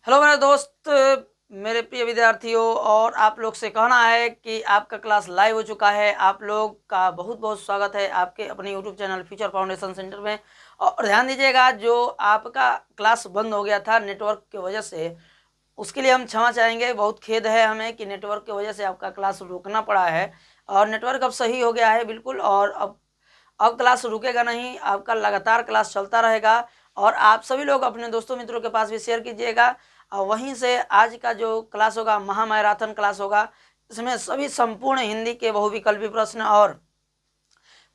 Hello मेरे दोस्त, मेरे प्रिय विद्यार्थियों, और आप लोग से कहना है कि आपका क्लास लाइव हो चुका है। आप लोग का बहुत बहुत स्वागत है आपके अपने YouTube channel future foundation centre में। और ध्यान दीजिएगा, जो आपका क्लास बंद हो गया था नेटवर्क की वजह से, उसके लिए हम क्षमा चाहेंगे। बहुत खेद है हमें कि नेटवर्क की वजह से आपका क्लास रोकना पड़ा है। और नेटवर्क अब सही हो गया है बिल्कुल, और अब क्लास रुकेगा नहीं, आपका लगातार क्लास चलता रहेगा। और आप सभी लोग अपने दोस्तों मित्रों के पास भी शेयर कीजिएगा। और वहीं से आज का जो क्लास होगा, महामैराथन क्लास होगा, इसमें सभी संपूर्ण हिंदी के बहुविकल्पी प्रश्न और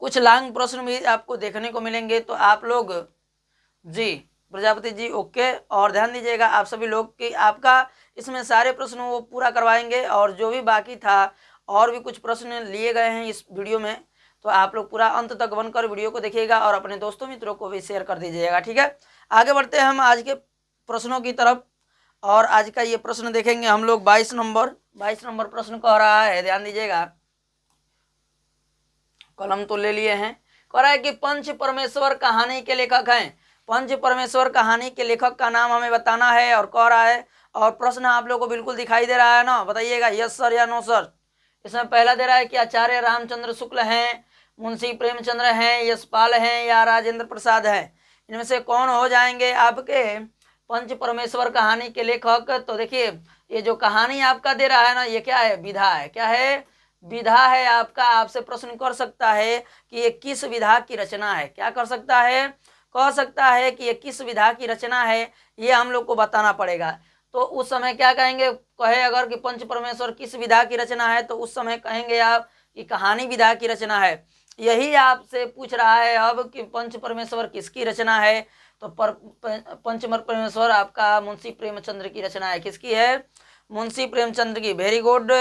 कुछ लॉन्ग प्रश्न भी आपको देखने को मिलेंगे। तो आप लोग जी, प्रजापति जी, ओके। और ध्यान दीजिएगा आप सभी लोग कि आपका इसमें सारे प्रश्न वो पूरा करवाएंगे, और जो भी बाकी था और भी कुछ प्रश्न लिए गए हैं इस वीडियो में, तो आप लोग पूरा अंत तक बनकर वीडियो को देखिएगा और अपने दोस्तों मित्रों को भी शेयर कर दीजिएगा। ठीक है, आगे बढ़ते हैं हम आज के प्रश्नों की तरफ। और आज का ये प्रश्न देखेंगे हम लोग 22 नंबर प्रश्न कह रहा है, ध्यान दीजिएगा। कलम तो ले लिए हैं। कह रहा है कि पंच परमेश्वर कहानी के लेखक हैं। पंच परमेश्वर कहानी के लेखक का नाम हमें बताना है। और कह रहा है, और प्रश्न आप लोगों को बिल्कुल दिखाई दे रहा है ना, बताइएगा यस सर या नो सर। इसमें पहला दे रहा है कि आचार्य रामचंद्र शुक्ल हैं, मुंशी प्रेमचंद्र हैं, यशपाल हैं, या राजेंद्र प्रसाद हैं। इनमें से कौन हो जाएंगे आपके पंच परमेश्वर कहानी के लेखक। तो देखिए, ये जो कहानी आपका दे रहा है ना, ये क्या है? विधा है। क्या है? विधा है। आपका आपसे प्रश्न कर सकता है कि ये किस विधा की रचना है। क्या कर सकता है? कह सकता है कि ये किस विधा की रचना है, ये हम लोग को बताना पड़ेगा। तो उस समय क्या कहेंगे? कहे अगर कि पंच परमेश्वर किस विधा की रचना है, तो उस समय कहेंगे आप कि कहानी विधा की रचना है। यही आपसे पूछ रहा है अब कि पंच परमेश्वर किसकी रचना है। तो पंच परमेश्वर आपका मुंशी प्रेमचंद्र की रचना है। किसकी है? मुंशी प्रेमचंद्र की। Very good.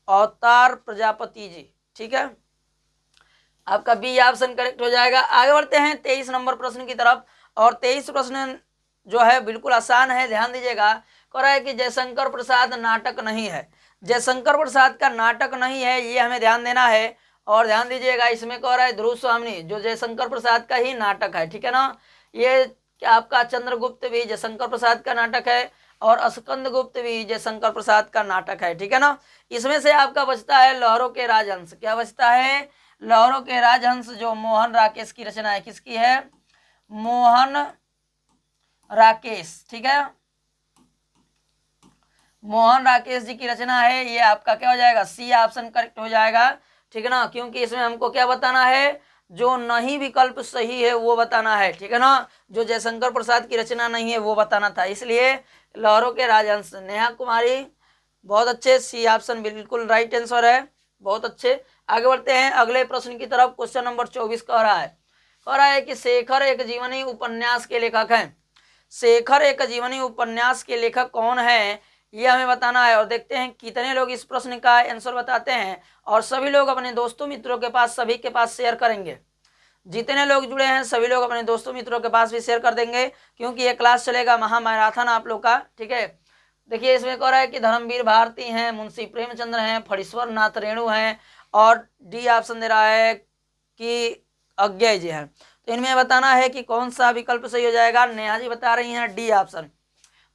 अवतार प्रजापति जी। ठीक है, आपका बी ऑप्शन करेक्ट हो जाएगा। आगे बढ़ते हैं 23 नंबर प्रश्न की तरफ। और 23 प्रश्न जो है बिल्कुल आसान है, ध्यान दीजिएगा। कह रहा है कि जयशंकर प्रसाद नाटक नहीं है। जयशंकर प्रसाद का नाटक नहीं है, ये हमें ध्यान देना है। और ध्यान दीजिएगा, इसमें कह रहा है ध्रुव स्वामिनी, जो जयशंकर प्रसाद का ही नाटक है। ठीक है ना, ये क्या आपका चंद्रगुप्त भी जयशंकर प्रसाद का नाटक है, और स्कंद गुप्त भी जयशंकर प्रसाद का नाटक है। ठीक है ना, इसमें से आपका बचता है लहरों के राजहंस। क्या बचता है? लहरों के राजहंस, जो मोहन राकेश की रचना है। किसकी है? मोहन राकेश। ठीक है, मोहन राकेश जी की रचना है। ये आपका क्या हो जाएगा? सी ऑप्शन करेक्ट हो जाएगा। ठीक है ना, क्योंकि इसमें हमको क्या बताना है? जो नहीं विकल्प सही है वो बताना है। ठीक है ना, जो जयशंकर प्रसाद की रचना नहीं है वो बताना था, इसलिए लहरों के राजहंस। नेहा कुमारी, बहुत अच्छे, सी ऑप्शन बिल्कुल राइट आंसर है। बहुत अच्छे। आगे बढ़ते हैं अगले प्रश्न की तरफ। क्वेश्चन नंबर 24 कह रहा है कि शेखर एक जीवनी उपन्यास के लेखक हैं। शेखर एक जीवनी उपन्यास के लेखक कौन है, ये हमें बताना है। और देखते हैं कितने लोग इस प्रश्न का आंसर बताते हैं। और सभी लोग अपने दोस्तों मित्रों के पास, सभी के पास शेयर करेंगे। जितने लोग जुड़े हैं सभी लोग अपने दोस्तों मित्रों के पास भी शेयर कर देंगे, क्योंकि ये क्लास चलेगा महामैराथन आप लोग का। ठीक है, देखिए इसमें कह रहा है कि धर्मवीर भारती हैं, मुंशी प्रेमचंद्र हैं, फणीश्वर नाथ रेणु हैं, और डी ऑप्शन दे रहा है कि अज्ञेय जी हैं। तो इनमें बताना है कि कौन सा विकल्प सही हो जाएगा। नेहा जी बता रही हैं डी ऑप्शन,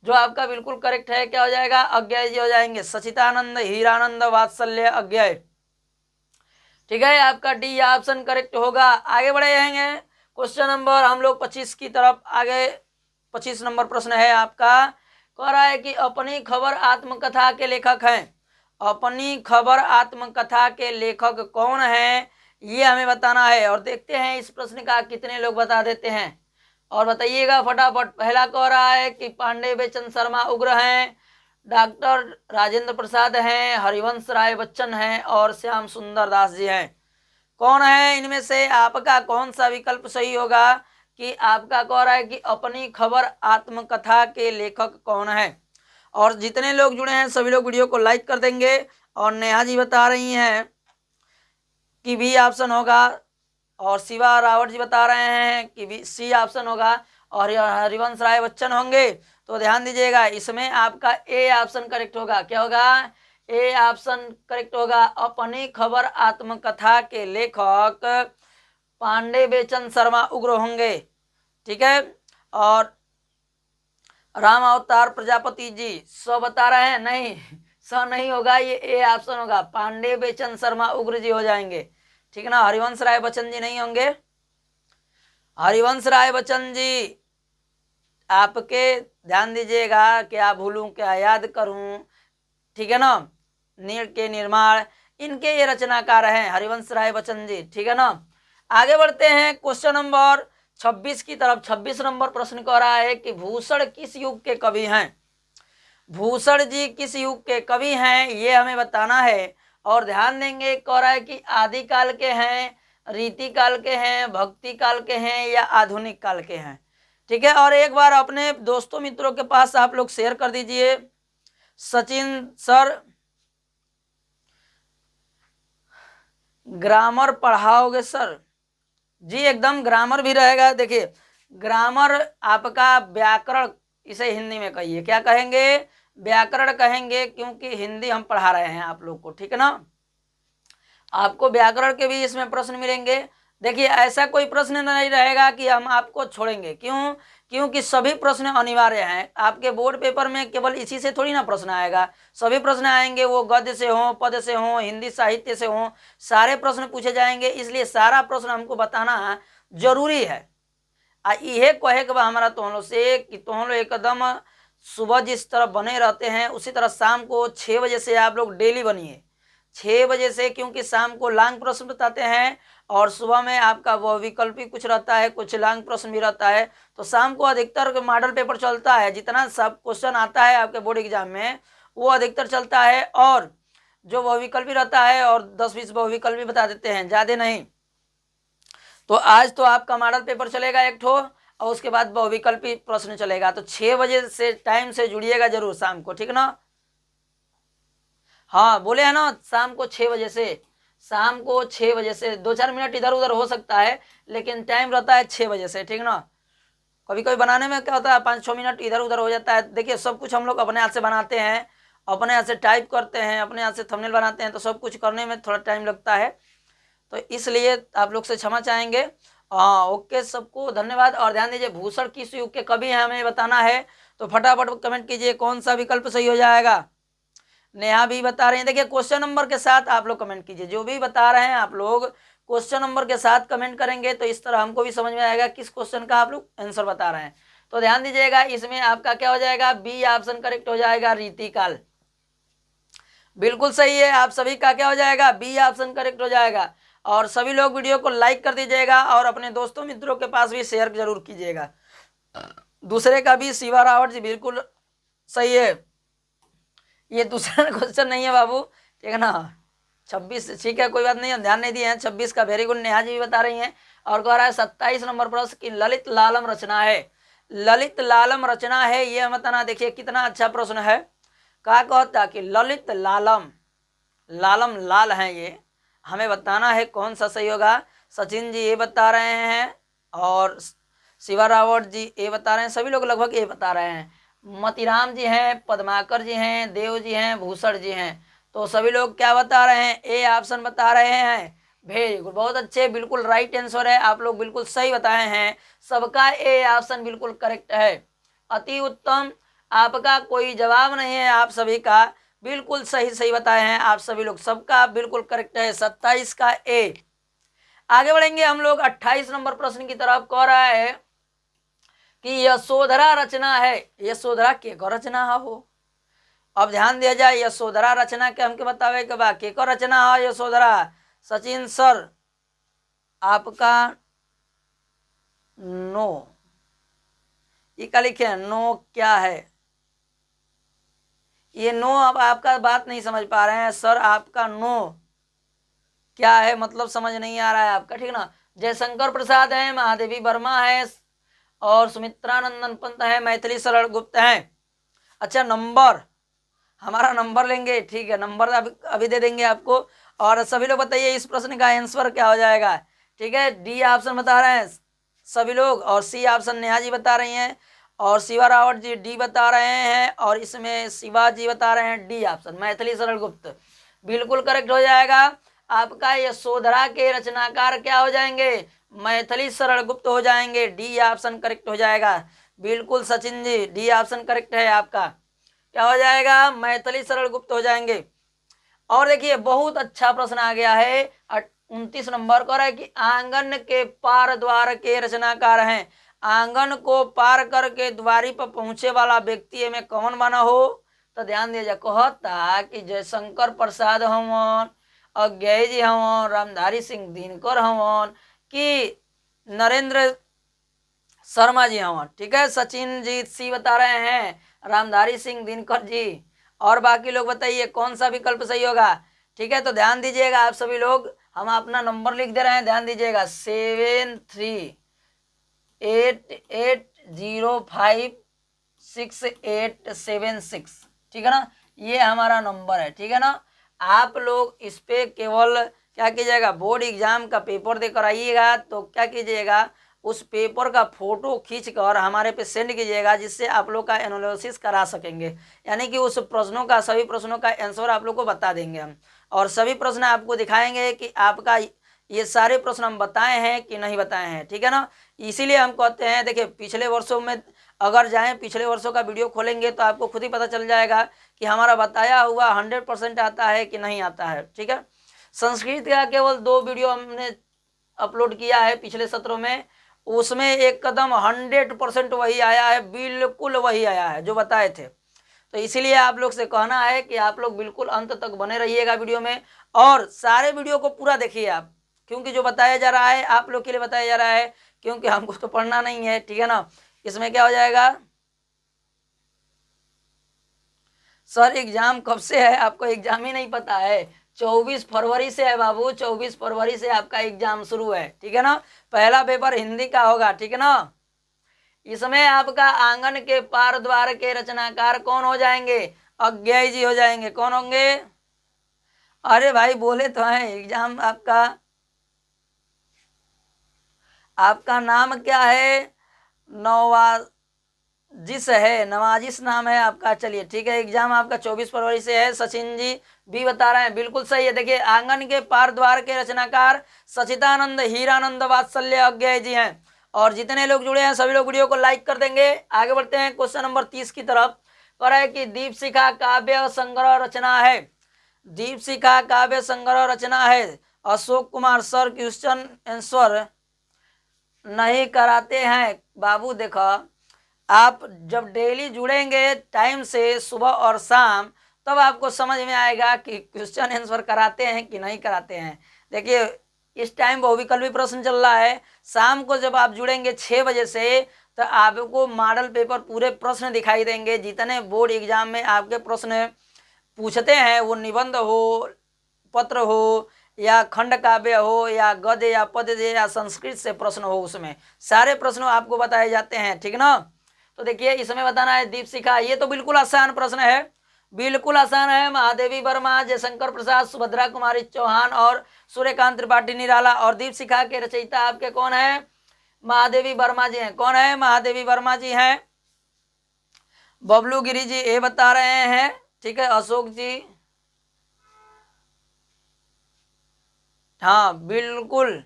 जो आपका बिल्कुल करेक्ट है। क्या हो जाएगा? अज्ञेय जी हो जाएंगे। सचितानंद, हीरानंद, वात्सल्य, अज्ञेय। ठीक है, आपका डी ऑप्शन करेक्ट होगा। आगे बढ़े रहेंगे क्वेश्चन नंबर हम लोग 25 की तरफ। आगे 25 नंबर प्रश्न है आपका। कह रहा है कि अपनी खबर आत्मकथा के लेखक हैं। अपनी खबर आत्मकथा के लेखक कौन है, ये हमें बताना है। और देखते हैं इस प्रश्न का कितने लोग बता देते हैं, और बताइएगा फटाफट। पहला कह रहा है कि पांडे बेचंद शर्मा उग्र हैं, डॉक्टर राजेंद्र प्रसाद हैं, हरिवंश राय बच्चन हैं, और श्याम सुंदर दास जी हैं। कौन है इनमें से? आपका कौन सा विकल्प सही होगा? कि आपका कह रहा है कि अपनी खबर आत्मकथा के लेखक कौन है। और जितने लोग जुड़े हैं सभी लोग वीडियो को लाइक कर देंगे। और नेहा जी बता रही हैं कि बी ऑप्शन होगा, और शिवा रावत जी बता रहे हैं कि बी सी ऑप्शन होगा, और हरिवंश राय बच्चन होंगे। तो ध्यान दीजिएगा, इसमें आपका ए ऑप्शन करेक्ट होगा। क्या होगा? ए ऑप्शन करेक्ट होगा। अपनी खबर आत्मकथा के लेखक पांडे बेचंद शर्मा उग्र होंगे। ठीक है। और राम अवतार प्रजापति जी स बता रहे हैं, नहीं स नहीं होगा, ये ए ऑप्शन होगा। पांडे बेचन शर्मा उग्र जी हो जाएंगे, ठीक है ना। हरिवंश राय बच्चन जी नहीं होंगे। हरिवंश राय बच्चन जी आपके ध्यान दीजिएगा, क्या भूलूं क्या याद करूं, ठीक है ना। नीड़ के निर्माण, इनके ये रचनाकार हैं हरिवंश राय बच्चन जी, ठीक है ना। आगे बढ़ते हैं क्वेश्चन नंबर 26 की तरफ। 26 नंबर प्रश्न कह रहा है कि भूषण किस युग के कवि हैं। भूषण जी किस युग के कवि हैं ये हमें बताना है। और ध्यान देंगे, कह रहा है कि आदि काल के हैं, रीति काल के हैं, भक्ति काल के हैं या आधुनिक काल के हैं, ठीक है। और एक बार अपने दोस्तों मित्रों के पास आप लोग शेयर कर दीजिए। सचिन सर ग्रामर पढ़ाओगे सर? जी एकदम ग्रामर भी रहेगा। देखिए ग्रामर आपका व्याकरण, इसे हिंदी में कहिए, क्या कहेंगे, व्याकरण कहेंगे, क्योंकि हिंदी हम पढ़ा रहे हैं आप लोग को, ठीक है ना। आपको व्याकरण के भी इसमें प्रश्न मिलेंगे। देखिए ऐसा कोई प्रश्न नहीं रहेगा कि हम आपको छोड़ेंगे, क्यों, क्योंकि सभी प्रश्न अनिवार्य हैं। आपके बोर्ड पेपर में केवल इसी से थोड़ी ना प्रश्न आएगा, सभी प्रश्न आएंगे, वो गद्य से हो, पद से हो, हिंदी साहित्य से हो, सारे प्रश्न पूछे जाएंगे। इसलिए सारा प्रश्न हमको बताना जरूरी है। यह कहे कि हमारा तोहलों से कि तोहलों एकदम सुबह जिस तरह बने रहते हैं उसी तरह शाम को 6 बजे से आप लोग डेली बनिए, 6 बजे से, क्योंकि शाम को लॉन्ग प्रश्न बताते हैं और सुबह में आपका वो विकल्पी कुछ रहता है, कुछ लॉन्ग प्रश्न भी रहता है। तो शाम को अधिकतर मॉडल पेपर चलता है, जितना सब क्वेश्चन आता है आपके बोर्ड एग्जाम में वो अधिकतर चलता है। और जो बहुविकल्पी रहता है और 10-20 बहुविकल्पी बता देते हैं, ज़्यादा नहीं। तो आज तो आपका मॉडल पेपर चलेगा एक ठो, और उसके बाद बहुविकल्पी प्रश्न चलेगा। तो 6 बजे से टाइम से जुड़िएगा जरूर शाम को, ठीक ना। हाँ बोले हैं ना, शाम को 6 बजे से, शाम को 6 बजे से 2-4 मिनट इधर उधर हो सकता है, लेकिन टाइम रहता है 6 बजे से, ठीक ना। कभी कभी बनाने में क्या होता है 5-6 मिनट इधर उधर हो जाता है। देखिए सब कुछ हम लोग अपने हाथ से बनाते हैं, अपने हाथ से टाइप करते हैं, अपने हाथ से थंबनेल बनाते हैं, तो सब कुछ करने में थोड़ा टाइम लगता है, तो इसलिए आप लोग से क्षमा चाहेंगे। हाँ ओके, सबको धन्यवाद। और ध्यान दीजिए भूषण किस युग के कवि हैं हमें बताना है, तो फटाफट कमेंट कीजिए कौन सा विकल्प सही हो जाएगा। नेहा भी बता रहे हैं, देखिए क्वेश्चन नंबर के साथ आप लोग कमेंट कीजिए, जो भी बता रहे हैं आप लोग क्वेश्चन नंबर के साथ कमेंट करेंगे तो इस तरह हमको भी समझ में आएगा किस क्वेश्चन का आप लोग आंसर बता रहे हैं। तो ध्यान दीजिएगा, इसमें आपका क्या हो जाएगा, बी ऑप्शन करेक्ट हो जाएगा, रीतिकाल। बिल्कुल सही है, आप सभी का क्या हो जाएगा, बी ऑप्शन करेक्ट हो जाएगा। और सभी लोग वीडियो को लाइक कर दीजिएगा और अपने दोस्तों मित्रों के पास भी शेयर जरूर कीजिएगा। दूसरे का भी, शिवा रावत जी बिल्कुल सही है, ये दूसरा क्वेश्चन नहीं है बाबू, ठीक है ना। 26 ठीक है, कोई बात नहीं, ध्यान नहीं दिए हैं। 26 का वेरी गुड, नेहा जी भी बता रही हैं। और कह रहा है 27 नंबर प्रश्न की ललित लालम रचना है। ललित लालम रचना है ये बताना। देखिए कितना अच्छा प्रश्न है, क्या कहता कि ललित लालम, लालम लाल है, ये हमें बताना है कौन सा सही होगा। सचिन जी ये बता रहे हैं और शिवा रावत जी ये बता रहे हैं, सभी लोग लगभग ये बता रहे हैं। मतिराम जी हैं, पद्माकर जी हैं, देव जी हैं, भूषण जी हैं, तो सभी लोग क्या बता रहे हैं, ए ऑप्शन बता रहे हैं। वेरी गुड, बहुत अच्छे, बिल्कुल राइट आंसर है, आप लोग बिल्कुल सही बताए हैं, सबका ए ऑप्शन बिल्कुल करेक्ट है। अति उत्तम, आपका कोई जवाब नहीं है, आप सभी का बिल्कुल सही सही बताए हैं आप सभी लोग, सबका बिल्कुल करेक्ट है, 27 का ए। आगे बढ़ेंगे हम लोग 28 नंबर प्रश्न की तरफ। कह रहा है कि यशोधरा रचना है, यशोधरा के को रचना हो। अब ध्यान दिया जाए, यशोधरा रचना के हमके बतावे के बाद के को रचना हो यशोधरा। सचिन सर आपका नो, ये क्या लिखे, नो क्या है ये, नो अब आपका बात नहीं समझ पा रहे हैं सर, आपका नो क्या है मतलब समझ नहीं आ रहा है आपका, ठीक ना। जयशंकर प्रसाद है, महादेवी वर्मा है और सुमित्रानंदन पंत है, मैथिली सरल गुप्त है। अच्छा नंबर, हमारा नंबर लेंगे, ठीक है, नंबर अभी दे देंगे आपको। और सभी लोग बताइए इस प्रश्न का आंसर क्या हो जाएगा, ठीक है। डी ऑप्शन बता रहे हैं सभी लोग, और सी ऑप्शन नेहा जी बता रही हैं, और शिवा रावत जी डी बता रहे हैं, और इसमें शिवा जी बता रहे हैं डी ऑप्शन मैथिली सरल गुप्त, बिल्कुल करेक्ट हो जाएगा। आपका यशोधरा के रचनाकार क्या हो जाएंगे? मैथिली सरल गुप्त हो जाएंगे। डी ऑप्शन करेक्ट हो जाएगा। बिल्कुल Sachin ji, D option correct है आपका। क्या हो जाएगा? मैथिली सरल गुप्त हो जाएंगे। और देखिए बहुत अच्छा प्रश्न आ गया है 29 नंबर का है कि आंगन के पार द्वार के रचनाकार हैं। आंगन को पार करके द्वारी पर पहुंचे वाला व्यक्ति में कौन बना हो? तो ध्यान दीजिए, कहता कि जयशंकर प्रसाद हवन, अज्ञेय जी हवन, रामधारी सिंह दिनकर हवन कि नरेंद्र शर्मा जी हवन। ठीक है, सचिन जीत सी बता रहे हैं, रामधारी सिंह दिनकर जी। और बाकी लोग बताइए कौन सा विकल्प सही होगा। ठीक है, तो ध्यान दीजिएगा आप सभी लोग, हम अपना नंबर लिख दे रहे हैं, ध्यान दीजिएगा 7388056876। ठीक है ना, ये हमारा नंबर है। ठीक है ना, आप लोग इस पे केवल क्या कीजिएगा, बोर्ड एग्जाम का पेपर देकर आइएगा तो क्या कीजिएगा, उस पेपर का फोटो खींचकर हमारे पे सेंड कीजिएगा, जिससे आप लोग का एनालिसिस करा सकेंगे। यानी कि उस प्रश्नों का, सभी प्रश्नों का आंसर आप लोग को बता देंगे हम, और सभी प्रश्न आपको दिखाएंगे कि आपका ये सारे प्रश्न हम बताए हैं कि नहीं बताए हैं। ठीक है ना, इसीलिए हम कहते हैं, देखिए पिछले वर्षों में अगर जाएं, पिछले वर्षों का वीडियो खोलेंगे तो आपको खुद ही पता चल जाएगा कि हमारा बताया हुआ 100% आता है कि नहीं आता है। ठीक है, संस्कृत का केवल 2 वीडियो हमने अपलोड किया है पिछले सत्रों में, उसमें एक कदम 100% वही आया है, बिल्कुल वही आया है जो बताए थे। तो इसीलिए आप लोग से कहना है कि आप लोग बिल्कुल अंत तक बने रहिएगा वीडियो में, और सारे वीडियो को पूरा देखिए आप, क्योंकि जो बताया जा रहा है आप लोग के लिए बताया जा रहा है, क्योंकि हमको तो पढ़ना नहीं है। ठीक है ना, इसमें क्या हो जाएगा, सर एग्जाम कब से है? आपको एग्जाम ही नहीं पता है? 24 फरवरी से है बाबू, 24 फरवरी से आपका एग्जाम शुरू है। ठीक है ना, पहला पेपर हिंदी का होगा। ठीक है ना, इसमें आपका आंगन के पार द्वार के रचनाकार कौन हो जाएंगे? अज्ञेय जी हो जाएंगे। कौन होंगे? अरे भाई बोले तो हैं, एग्जाम आपका नाम क्या है? नवाजिश है, नवाजिश नाम है आपका। चलिए ठीक है, एग्जाम आपका 24 फरवरी से है। सचिन जी भी बता रहे हैं, बिल्कुल सही है। देखिए आंगन के पार द्वार के रचनाकार सचिदानंद हीरानंद वात्सल्य अज्ञेय जी हैं। और जितने लोग जुड़े हैं सभी लोग वीडियो को लाइक कर देंगे। आगे बढ़ते हैं क्वेश्चन नंबर 30 की तरफ। कह रहा है कि दीपशिखा काव्य संग्रह रचना है। दीपशिखा काव्य संग्रह रचना है। Ashok Kumar sir question answer नहीं कराते हैं। बाबू देखो, आप जब डेली जुड़ेंगे टाइम से सुबह और शाम, तब आपको समझ में आएगा कि क्वेश्चन आंसर कराते हैं कि नहीं कराते हैं। देखिए इस टाइम बहुविकल्पी प्रश्न चल रहा है, शाम को जब आप जुड़ेंगे 6 बजे से, तो आपको मॉडल पेपर पूरे प्रश्न दिखाई देंगे। जितने बोर्ड एग्जाम में आपके प्रश्न पूछते हैं, वो निबंध हो, पत्र हो, या खंड काव्य हो, या गद्य या पद्य या संस्कृत से प्रश्न हो, उसमें सारे प्रश्न आपको बताए जाते हैं। ठीक ना, तो देखिए इसमें बताना है दीपशिखा, ये तो बिल्कुल आसान प्रश्न है, बिल्कुल आसान है। महादेवी वर्मा, जयशंकर प्रसाद, सुभद्रा कुमारी चौहान और सूर्यकांत त्रिपाठी निराला। और दीपशिखा के रचयिता आपके कौन है? महादेवी वर्मा जी हैं। कौन है? महादेवी वर्मा जी हैं। बबलू गिरी जी ये बता रहे हैं। ठीक है, अशोक जी, हाँ बिल्कुल,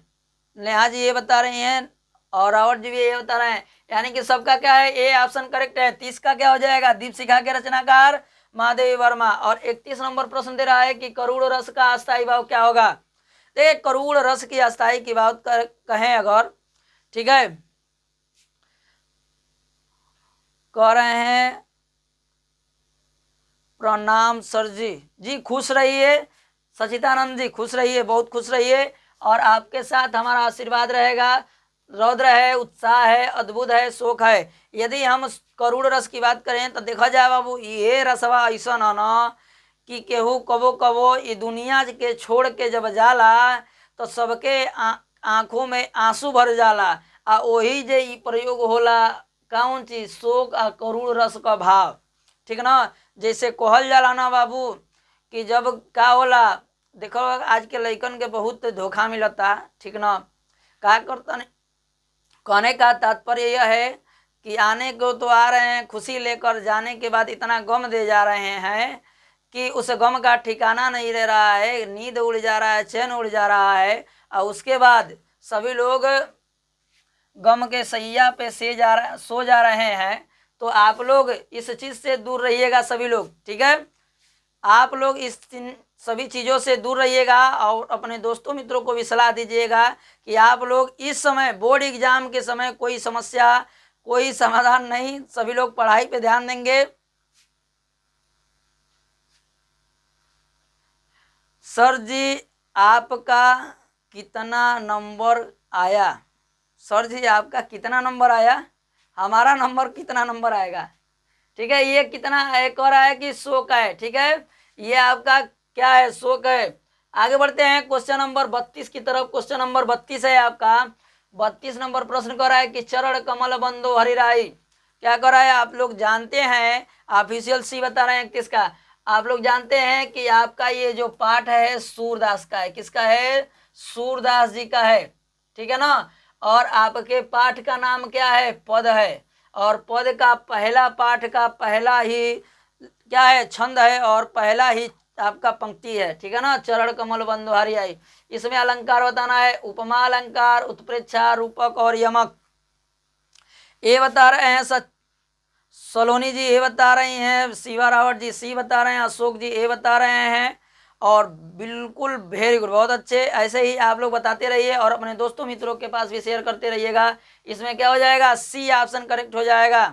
नेहा जी ये बता रही हैं, और रावत जी भी ये बता रहे हैं। यानी कि सबका क्या है, ए ऑप्शन करेक्ट है। 30 का क्या हो जाएगा? दीपशिखा के रचनाकार महादेवी वर्मा। और 31 नंबर प्रश्न दे रहा है कि करूड़ रस का अस्थायी भाव क्या होगा? देखिए करूड़ रस की अस्थायी की बात कहें अगर, ठीक है, कह रहे हैं प्रणाम सर जी। जी खुश रहिए सचिदानंद जी, खुश रहिए, बहुत खुश रहिए, और आपके साथ हमारा आशीर्वाद रहेगा। रौद्र है, उत्साह है, अद्भुत है, शोक है। यदि हम करूड़ रस की बात करें तो देखा जाए बाबू, ये रसवा ऐसा ना कि केहू कबो कबो ये दुनिया के छोड़ के जब जाला तो सबके आँखों में आंसू भर जाला। आ वही जे प्रयोग होला कौन चीज? शोक आ करूड़ रस का भाव। ठीक ना, जैसे कहल जाला ना बाबू कि जब का होला, देखो आज के लइकन के बहुत धोखा मिलता। ठीक ना, क्या करता नहीं, कहने का तात्पर्य यह है कि आने को तो आ रहे हैं खुशी लेकर, जाने के बाद इतना गम दे जा रहे हैं कि उस गम का ठिकाना नहीं रह रहा है, नींद उड़ जा रहा है, चैन उड़ जा रहा है, और उसके बाद सभी लोग गम के सैया पे सो जा रहे हैं, तो आप लोग इस चीज से दूर रहिएगा सभी लोग, ठीक है। आप लोग इस सभी चीज़ों से दूर रहिएगा और अपने दोस्तों मित्रों को भी सलाह दीजिएगा कि आप लोग इस समय बोर्ड एग्जाम के समय कोई समस्या, कोई समाधान नहीं, सभी लोग पढ़ाई पे ध्यान देंगे। सर जी आपका कितना नंबर आया? सर जी आपका कितना नंबर आया? हमारा नंबर कितना नंबर आएगा, ठीक है। ये कितना एक और है कि 100 का है, ठीक है। ये आपका क्या है, 100 का है। आगे बढ़ते हैं क्वेश्चन नंबर 32 की तरफ। क्वेश्चन नंबर 32 है आपका। 32 नंबर प्रश्न कर रहा है कि चरण कमल बंदो हरिराई, क्या कर रहा है आप लोग जानते हैं, ऑफिशियल सी बता रहे हैं किसका, आप लोग जानते हैं कि आपका ये जो पाठ है सूरदास का है। किसका है? सूरदास जी का है, ठीक है ना। और आपके पाठ का नाम क्या है? पद है। और पद का पहला पाठ का पहला ही क्या है? छंद है, और पहला ही आपका पंक्ति है, ठीक है ना। चरण कमल बंधु हरियाई। इसमें अलंकार बताना है, उपमा अलंकार, उत्प्रेक्षा, रूपक और यमक। ये बता रहे हैं सलोनी जी, ये बता रही हैं, शिवा रावत जी सी बता रहे हैं, अशोक जी ये बता रहे हैं। और बिल्कुल वेरी गुड, बहुत अच्छे। ऐसे ही आप लोग बताते रहिए और अपने दोस्तों मित्रों के पास भी शेयर करते रहिएगा। इसमें क्या हो जाएगा? सी ऑप्शन करेक्ट हो जाएगा,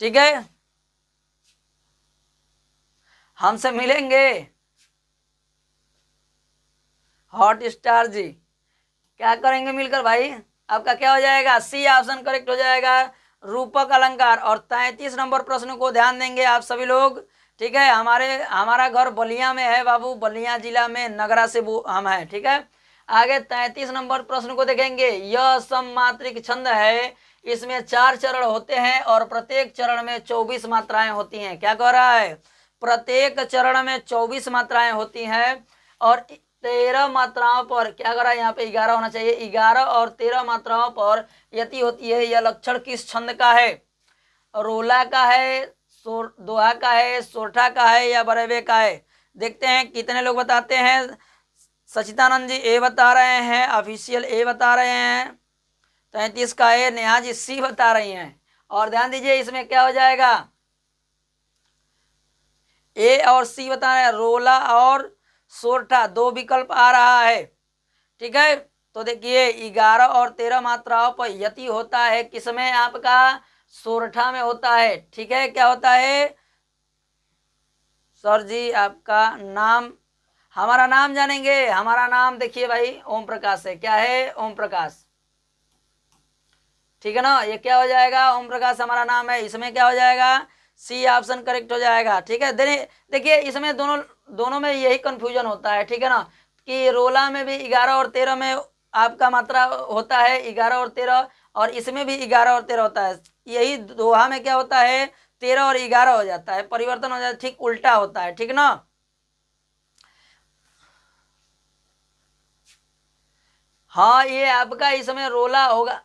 ठीक है। हमसे मिलेंगे हॉट स्टार जी, क्या करेंगे मिलकर भाई? आपका क्या हो जाएगा? सी ऑप्शन करेक्ट हो जाएगा, रूपक अलंकार। और 33 नंबर प्रश्न को ध्यान देंगे आप सभी लोग, ठीक है। हमारा घर बलिया में है बाबू, बलिया जिला में, नगरा से हम है, ठीक है। आगे 33 नंबर प्रश्न को देखेंगे। यह सममात्रिक छंद है, इसमें 4 चरण होते हैं और प्रत्येक चरण में 24 मात्राएं होती हैं। क्या कह रहा है? प्रत्येक चरण में 24 मात्राएं होती हैं और 13 मात्राओं पर क्या कर रहा है? यहाँ पे 11 होना चाहिए। 11 और 13 मात्राओं पर यति होती है। यह लक्षण किस छंद का है? रोला का है, दोहा का है, सोरठा का है, या बरेबे का है? देखते हैं कितने लोग बताते हैं। सचिदानंद जी ए बता रहे हैं, ऑफिशियल ए बता रहे हैं, 33 का है। नेहा जी सी बता रही हैं। और ध्यान दीजिए इसमें क्या हो जाएगा? ए और सी बता रहे हैं, रोला और सोरठा, 2 विकल्प आ रहा है, ठीक है। तो देखिए 11 और 13 मात्राओं पर यति होता है, किसमें? आपका सोरठा में होता है, ठीक है। क्या होता है? सर जी आपका नाम, हमारा नाम जानेंगे। हमारा नाम देखिए भाई ओम प्रकाश है। क्या है? ओम प्रकाश, ठीक है ना। ये क्या हो जाएगा? ओम प्रकाश हमारा नाम है। इसमें क्या हो जाएगा? सी ऑप्शन करेक्ट हो जाएगा, ठीक है। देखिए इसमें दोनों में यही कंफ्यूजन होता है, ठीक है ना, कि रोला में भी 11 और 13 में आपका मात्रा होता है, 11 और 13, और इसमें भी 11 और 13 होता है। यही दोहा में क्या होता है? 13 और 11 हो जाता है, परिवर्तन हो जाता है, ठीक उल्टा होता है, ठीक ना। हाँ ये आपका इसमें रोला होगा,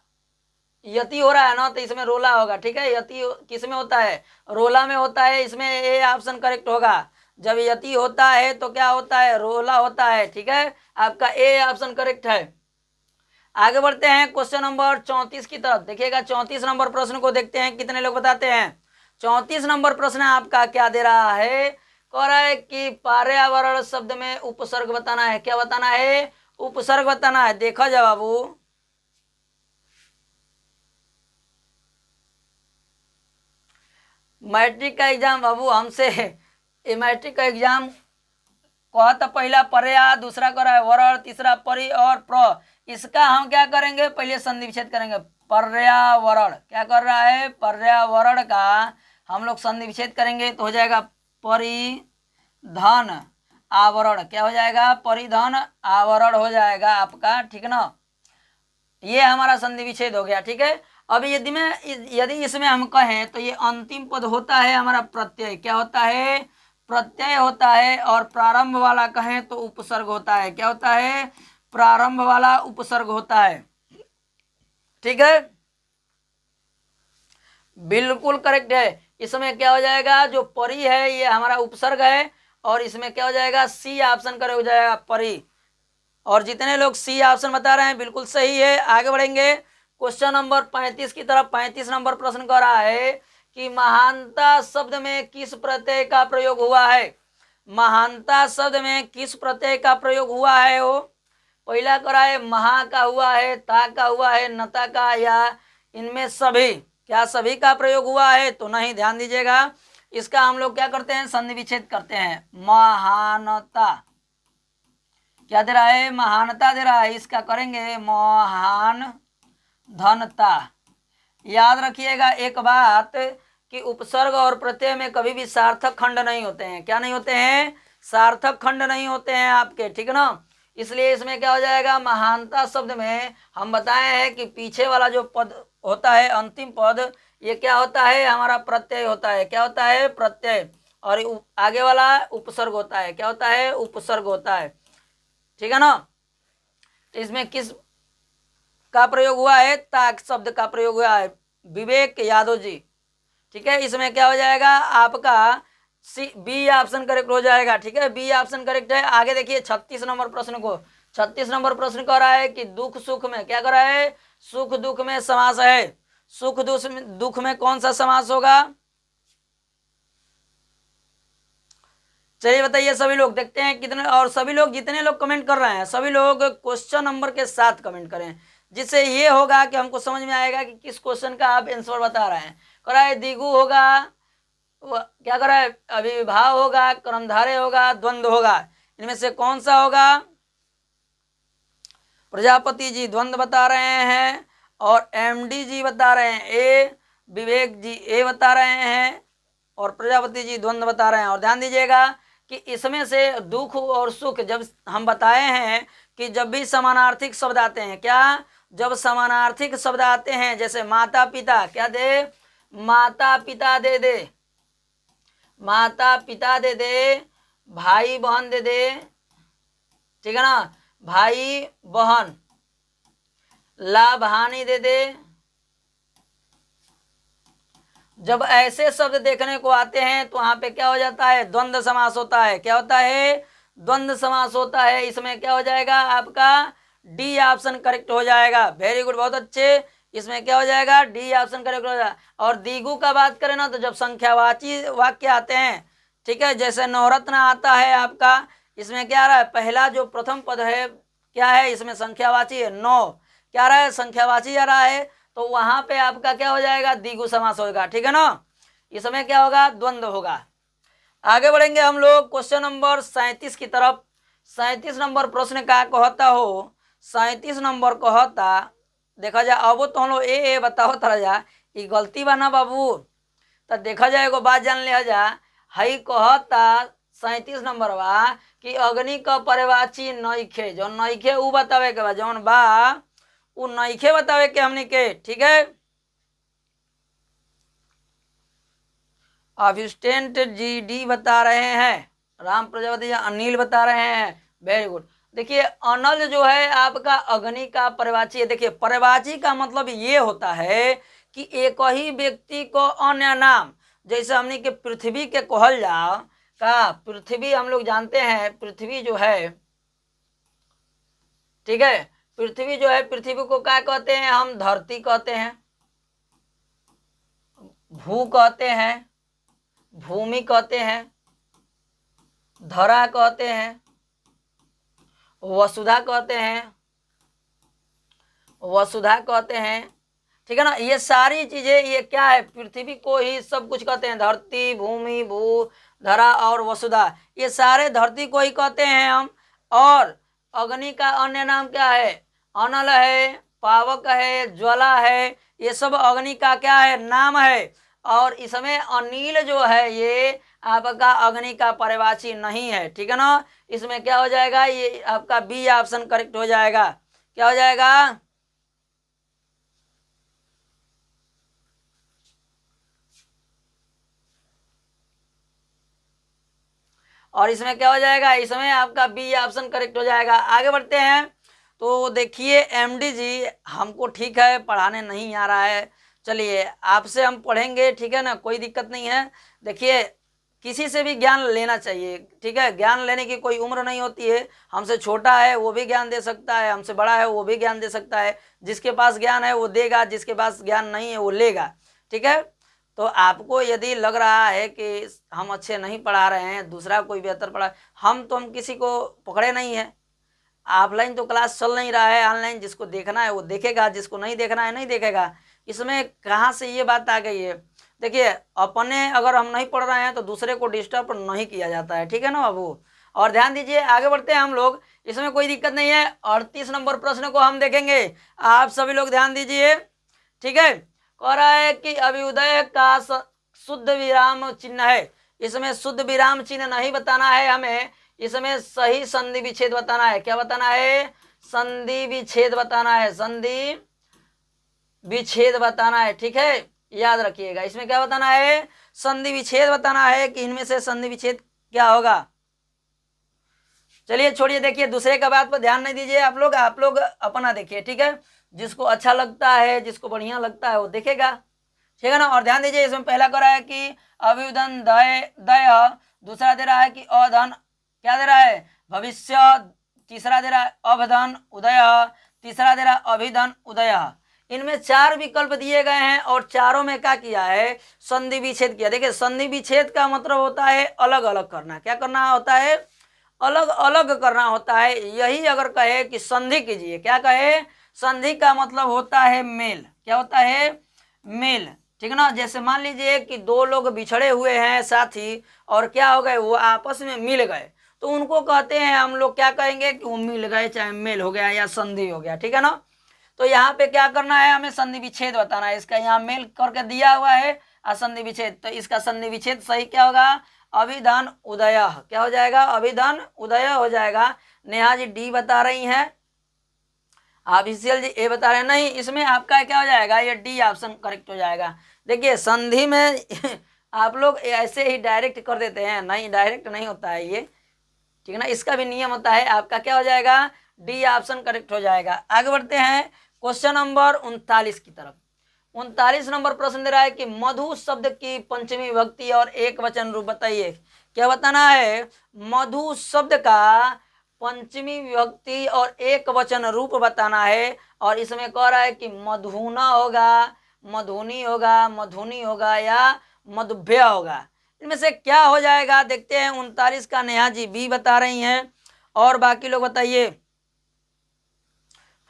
यति हो रहा है ना, तो इसमें रोला होगा, ठीक है। यति किस में होता है? रोला में होता है। इसमें ए ऑप्शन करेक्ट होगा। जब यति होता है तो क्या होता है? रोला होता है, ठीक है। आपका ए ऑप्शन करेक्ट है। आगे बढ़ते हैं क्वेश्चन नंबर 34 की तरफ। देखिएगा 34 नंबर प्रश्न को देखते हैं कितने लोग बताते हैं। 34 नंबर प्रश्न आपका क्या दे रहा है? कह रहा है कि पर्यावरण शब्द में उपसर्ग बताना है। क्या बताना है? उपसर्ग बताना है। देखो जवाबू, मैट्रिक का एग्जाम बाबू हमसे, मैट्रिक का एग्जाम कहता पहला पर्या, दूसरा कर रहा है वरण, तीसरा परि और प्र। इसका हम क्या करेंगे? पहले संधि विच्छेद करेंगे। पर्यावरण क्या कर रहा है? पर्यावरण का हम लोग संधि विच्छेद करेंगे तो हो जाएगा परिधन आवरण। क्या हो जाएगा? परिधन आवरण हो जाएगा आपका, ठीक ना। ये हमारा संधि विच्छेद हो गया, ठीक है। अब यदि इसमें हम कहें तो ये अंतिम पद होता है हमारा प्रत्यय। क्या होता है? प्रत्यय होता है। और प्रारंभ वाला कहें तो उपसर्ग होता है। क्या होता है? प्रारंभ वाला उपसर्ग होता है, ठीक है। बिल्कुल करेक्ट है। इसमें क्या हो जाएगा, जो परी है ये हमारा उपसर्ग है, और इसमें क्या हो जाएगा, सी ऑप्शन करे हो जाएगा परी। और जितने लोग सी ऑप्शन बता रहे हैं बिल्कुल सही है। आगे बढ़ेंगे क्वेश्चन नंबर 35 की तरफ। 35 नंबर प्रश्न कर रहा है कि महानता शब्द में किस प्रत्यय का प्रयोग हुआ है। महानता शब्द में किस प्रत्यय का प्रयोग हुआ है। वो पहला करा है महा का हुआ है, ता का हुआ है, नता का, या इनमें सभी, क्या सभी का प्रयोग हुआ है, तो नहीं। ध्यान दीजिएगा, इसका हम लोग क्या करते हैं, संधि विच्छेद करते हैं। महानता क्या दे रहा है, महानता दे रहा है, इसका करेंगे महान धनता। याद रखिएगा एक बात कि उपसर्ग और प्रत्यय में कभी भी सार्थक खंड नहीं होते हैं। क्या नहीं होते हैं, सार्थक खंड नहीं होते हैं आपके, ठीक है ना। इसलिए इसमें क्या हो जाएगा, महानता शब्द में हम बताए हैं कि पीछे वाला जो पद होता है, अंतिम पद, ये क्या होता है, हमारा प्रत्यय होता है। क्या होता है, प्रत्यय। और आगे वाला उपसर्ग होता है। क्या होता है, उपसर्ग होता है, ठीक है ना। तो इसमें किस का प्रयोग हुआ है, ताक शब्द का प्रयोग हुआ है, विवेक यादव जी, ठीक है। इसमें क्या हो जाएगा आपका बी ऑप्शन करेक्ट हो जाएगा, ठीक है, बी ऑप्शन करेक्ट है। आगे देखिए 36 नंबर प्रश्न को। 36 नंबर प्रश्न कह रहा है कि दुख सुख में, क्या कह रहा है, सुख दुख में समास है। सुख दुख में कौन सा समास होगा, चलिए बताइए सभी लोग, देखते हैं कितने, और सभी लोग जितने लोग कमेंट कर रहे हैं सभी लोग क्वेश्चन नंबर के साथ कमेंट करें, जिससे ये होगा कि हमको समझ में आएगा कि किस क्वेश्चन का आप आंसर बता रहे हैं। कह रहा है दिगु होगा, क्या कर रहा है, अभिभाव होगा, कर्मधारय होगा, द्वंद्व होगा, इनमें से कौन सा होगा। प्रजापति जी द्वंद्व बता रहे हैं, और एमडी जी बता रहे हैं ए, विवेक जी ए बता रहे हैं, और प्रजापति जी द्वंद्व बता रहे हैं। और ध्यान दीजिएगा कि इसमें से दुख और सुख जब हम बताए हैं कि जब भी समानार्थिक शब्द आते हैं, क्या, जब समानार्थिक शब्द आते हैं, जैसे माता पिता, क्या दे, माता पिता दे दे, माता पिता दे दे, भाई बहन दे दे, ठीक है ना, भाई बहन, लाभ हानि दे दे। जब ऐसे शब्द देखने को आते हैं तो वहां पे क्या हो जाता है, द्वंद्व समास होता है। क्या होता है, द्वंद्व समास होता है। इसमें क्या हो जाएगा आपका, डी ऑप्शन करेक्ट हो जाएगा। वेरी गुड, बहुत अच्छे। इसमें क्या हो जाएगा, डी ऑप्शन करेक्ट हो जाएगा। और दिगु का बात करें ना, तो जब संख्यावाची वाक्य आते हैं, ठीक है, जैसे नवरत्न आता है आपका, इसमें क्या आ रहा है, पहला जो प्रथम पद है क्या है, इसमें संख्यावाची है, नौ, क्या आ रहा है, संख्यावाची आ रहा है, तो वहां पे आपका क्या हो जाएगा, द्विगु समास होगा, ठीक है ना। इसमें क्या होगा, द्वंद्व होगा। आगे बढ़ेंगे हम लोग क्वेश्चन नंबर 37 की तरफ। 37 नंबर प्रश्न का कहता हो, 37 नंबर कहता, देखा जाए अब तो हम लोग ए बताओ तरह जा, ये गलती बना बाबू, तो देखा जाए एगो बात जान लिया जा, हई कहता 37 नंबर बा कि अग्नि का पर्यवाची नइखे, जो नइखे उ बतावे के बा, जौन बा उ नइखे बतावे के हमनी के, ठीक है। असिस्टेंट जी डी बता रहे हैं, राम प्रजापति अनिल बता रहे हैं, वेरी गुड। देखिए अनल जो है आपका अग्नि का पर्यवाची है। देखिए पर्यवाची का मतलब ये होता है कि एक ही व्यक्ति को अन्य नाम, जैसे हमने के पृथ्वी के कहल जाओ का, पृथ्वी हम लोग जानते हैं, पृथ्वी जो है, ठीक है, पृथ्वी जो है, पृथ्वी को क्या कहते हैं हम, धरती कहते हैं, भू कहते हैं, भूमि कहते हैं, धरा कहते हैं, वसुधा कहते हैं, वसुधा कहते हैं, ठीक है ना। ये सारी चीजें ये क्या है, पृथ्वी को ही सब कुछ कहते हैं, धरती, भूमि, भू, धरा और वसुधा, ये सारे धरती को ही कहते हैं हम। और अग्नि का अन्य नाम क्या है, अनल है, पावक है, ज्वाला है, ये सब अग्नि का क्या है, नाम है। और इसमें अनिल जो है ये आपका अग्नि का पर्यवाची नहीं है, ठीक है ना। इसमें क्या हो जाएगा, ये आपका बी ऑप्शन करेक्ट हो जाएगा। क्या हो जाएगा, और इसमें क्या हो जाएगा, इसमें आपका बी ऑप्शन करेक्ट हो जाएगा। आगे बढ़ते हैं तो देखिए एमडी जी, हमको ठीक है पढ़ाने नहीं आ रहा है, चलिए आपसे हम पढ़ेंगे, ठीक है ना, कोई दिक्कत नहीं है। देखिए किसी से भी ज्ञान लेना चाहिए, ठीक है, ज्ञान लेने की कोई उम्र नहीं होती है। हमसे छोटा है वो भी ज्ञान दे सकता है, हमसे बड़ा है वो भी ज्ञान दे सकता है। जिसके पास ज्ञान है वो देगा, जिसके पास ज्ञान नहीं है वो लेगा, ठीक है। तो आपको यदि लग रहा है कि हम अच्छे नहीं पढ़ा रहे हैं, दूसरा कोई बेहतर पढ़ा, हम किसी को पकड़े नहीं है। ऑफलाइन तो क्लास चल नहीं रहा है, ऑनलाइन जिसको देखना है वो देखेगा, जिसको नहीं देखना है नहीं देखेगा। इसमें कहाँ से ये बात आ गई है? देखिए अपने अगर हम नहीं पढ़ रहे हैं तो दूसरे को डिस्टर्ब नहीं किया जाता है, ठीक है ना बाबू। और ध्यान दीजिए, आगे बढ़ते हैं हम लोग, इसमें कोई दिक्कत नहीं है। 38 नंबर प्रश्न को हम देखेंगे, आप सभी लोग ध्यान दीजिए, ठीक है। कह रहा है कि अभ्युदय का शुद्ध विराम चिन्ह है। इसमें शुद्ध विराम चिन्ह नहीं बताना है हमें, इसमें सही संधि विच्छेद बताना है। क्या बताना है? संधि विच्छेद बताना है, संधि विच्छेद बताना है, ठीक है, याद रखिएगा। इसमें क्या बताना है? संधि विच्छेद बताना है कि इनमें से संधि विच्छेद क्या होगा। चलिए छोड़िए, देखिए दूसरे का बात पर ध्यान नहीं दीजिए आप लोग अपना देखिए, ठीक है। जिसको अच्छा लगता है, जिसको बढ़िया लगता है वो देखेगा, ठीक है ना। और ध्यान दीजिए, इसमें पहला कर रहा है कि अभ्युदन दय दय, दूसरा दे रहा है कि अधन, क्या दे रहा है? भविष्य, तीसरा दे रहा है अवधन उदय, तीसरा दे रहा है अभिधन उदय। इनमें 4 विकल्प दिए गए हैं और चारों में क्या किया है? संधि विच्छेद किया। देखिए संधि विच्छेद का मतलब होता है अलग अलग करना। क्या करना होता है? अलग अलग करना होता है। यही अगर कहे कि संधि कीजिए, क्या कहे? संधि का मतलब होता है मेल। क्या होता है? मेल, ठीक है ना। जैसे मान लीजिए कि 2 लोग बिछड़े हुए हैं साथी, और क्या हो गए? वो आपस में मिल गए, तो उनको कहते हैं हम लोग, क्या कहेंगे कि वो मिल गए, चाहे मेल हो गया या संधि हो गया, ठीक है ना। तो यहाँ पे क्या करना है? हमें संधि विच्छेद बताना है। इसका यहाँ मेल करके दिया हुआ है और संधि विच्छेद, तो इसका संधि विच्छेद सही क्या होगा? अभिधन उदय। क्या हो जाएगा? अभिधन उदय हो जाएगा। नेहा जी डी बता रही हैं, ऑफिशियल जी ए बता रहे हैं नहीं। इसमें आपका क्या हो जाएगा? ये डी ऑप्शन करेक्ट हो जाएगा। देखिए संधि में आप लोग ऐसे ही डायरेक्ट कर देते हैं, नहीं डायरेक्ट नहीं होता है ये, ठीक है ना। इसका भी नियम होता है। आपका क्या हो जाएगा? डी ऑप्शन करेक्ट हो जाएगा। आगे बढ़ते हैं क्वेश्चन नंबर 39 की तरफ। 39 नंबर प्रश्न दे रहा है कि मधु शब्द की पंचमी विभक्ति और एक वचन रूप बताइए। क्या बताना है? मधु शब्द का पंचमी विभक्ति और एक वचन रूप बताना है। और इसमें कह रहा है कि मधुना होगा, मधुनी होगा, मधुनी होगा या मधुभ्य होगा। इनमें से क्या हो जाएगा? देखते हैं। 39 का नेहा जी बी बता रही हैं, और बाकी लोग बताइए,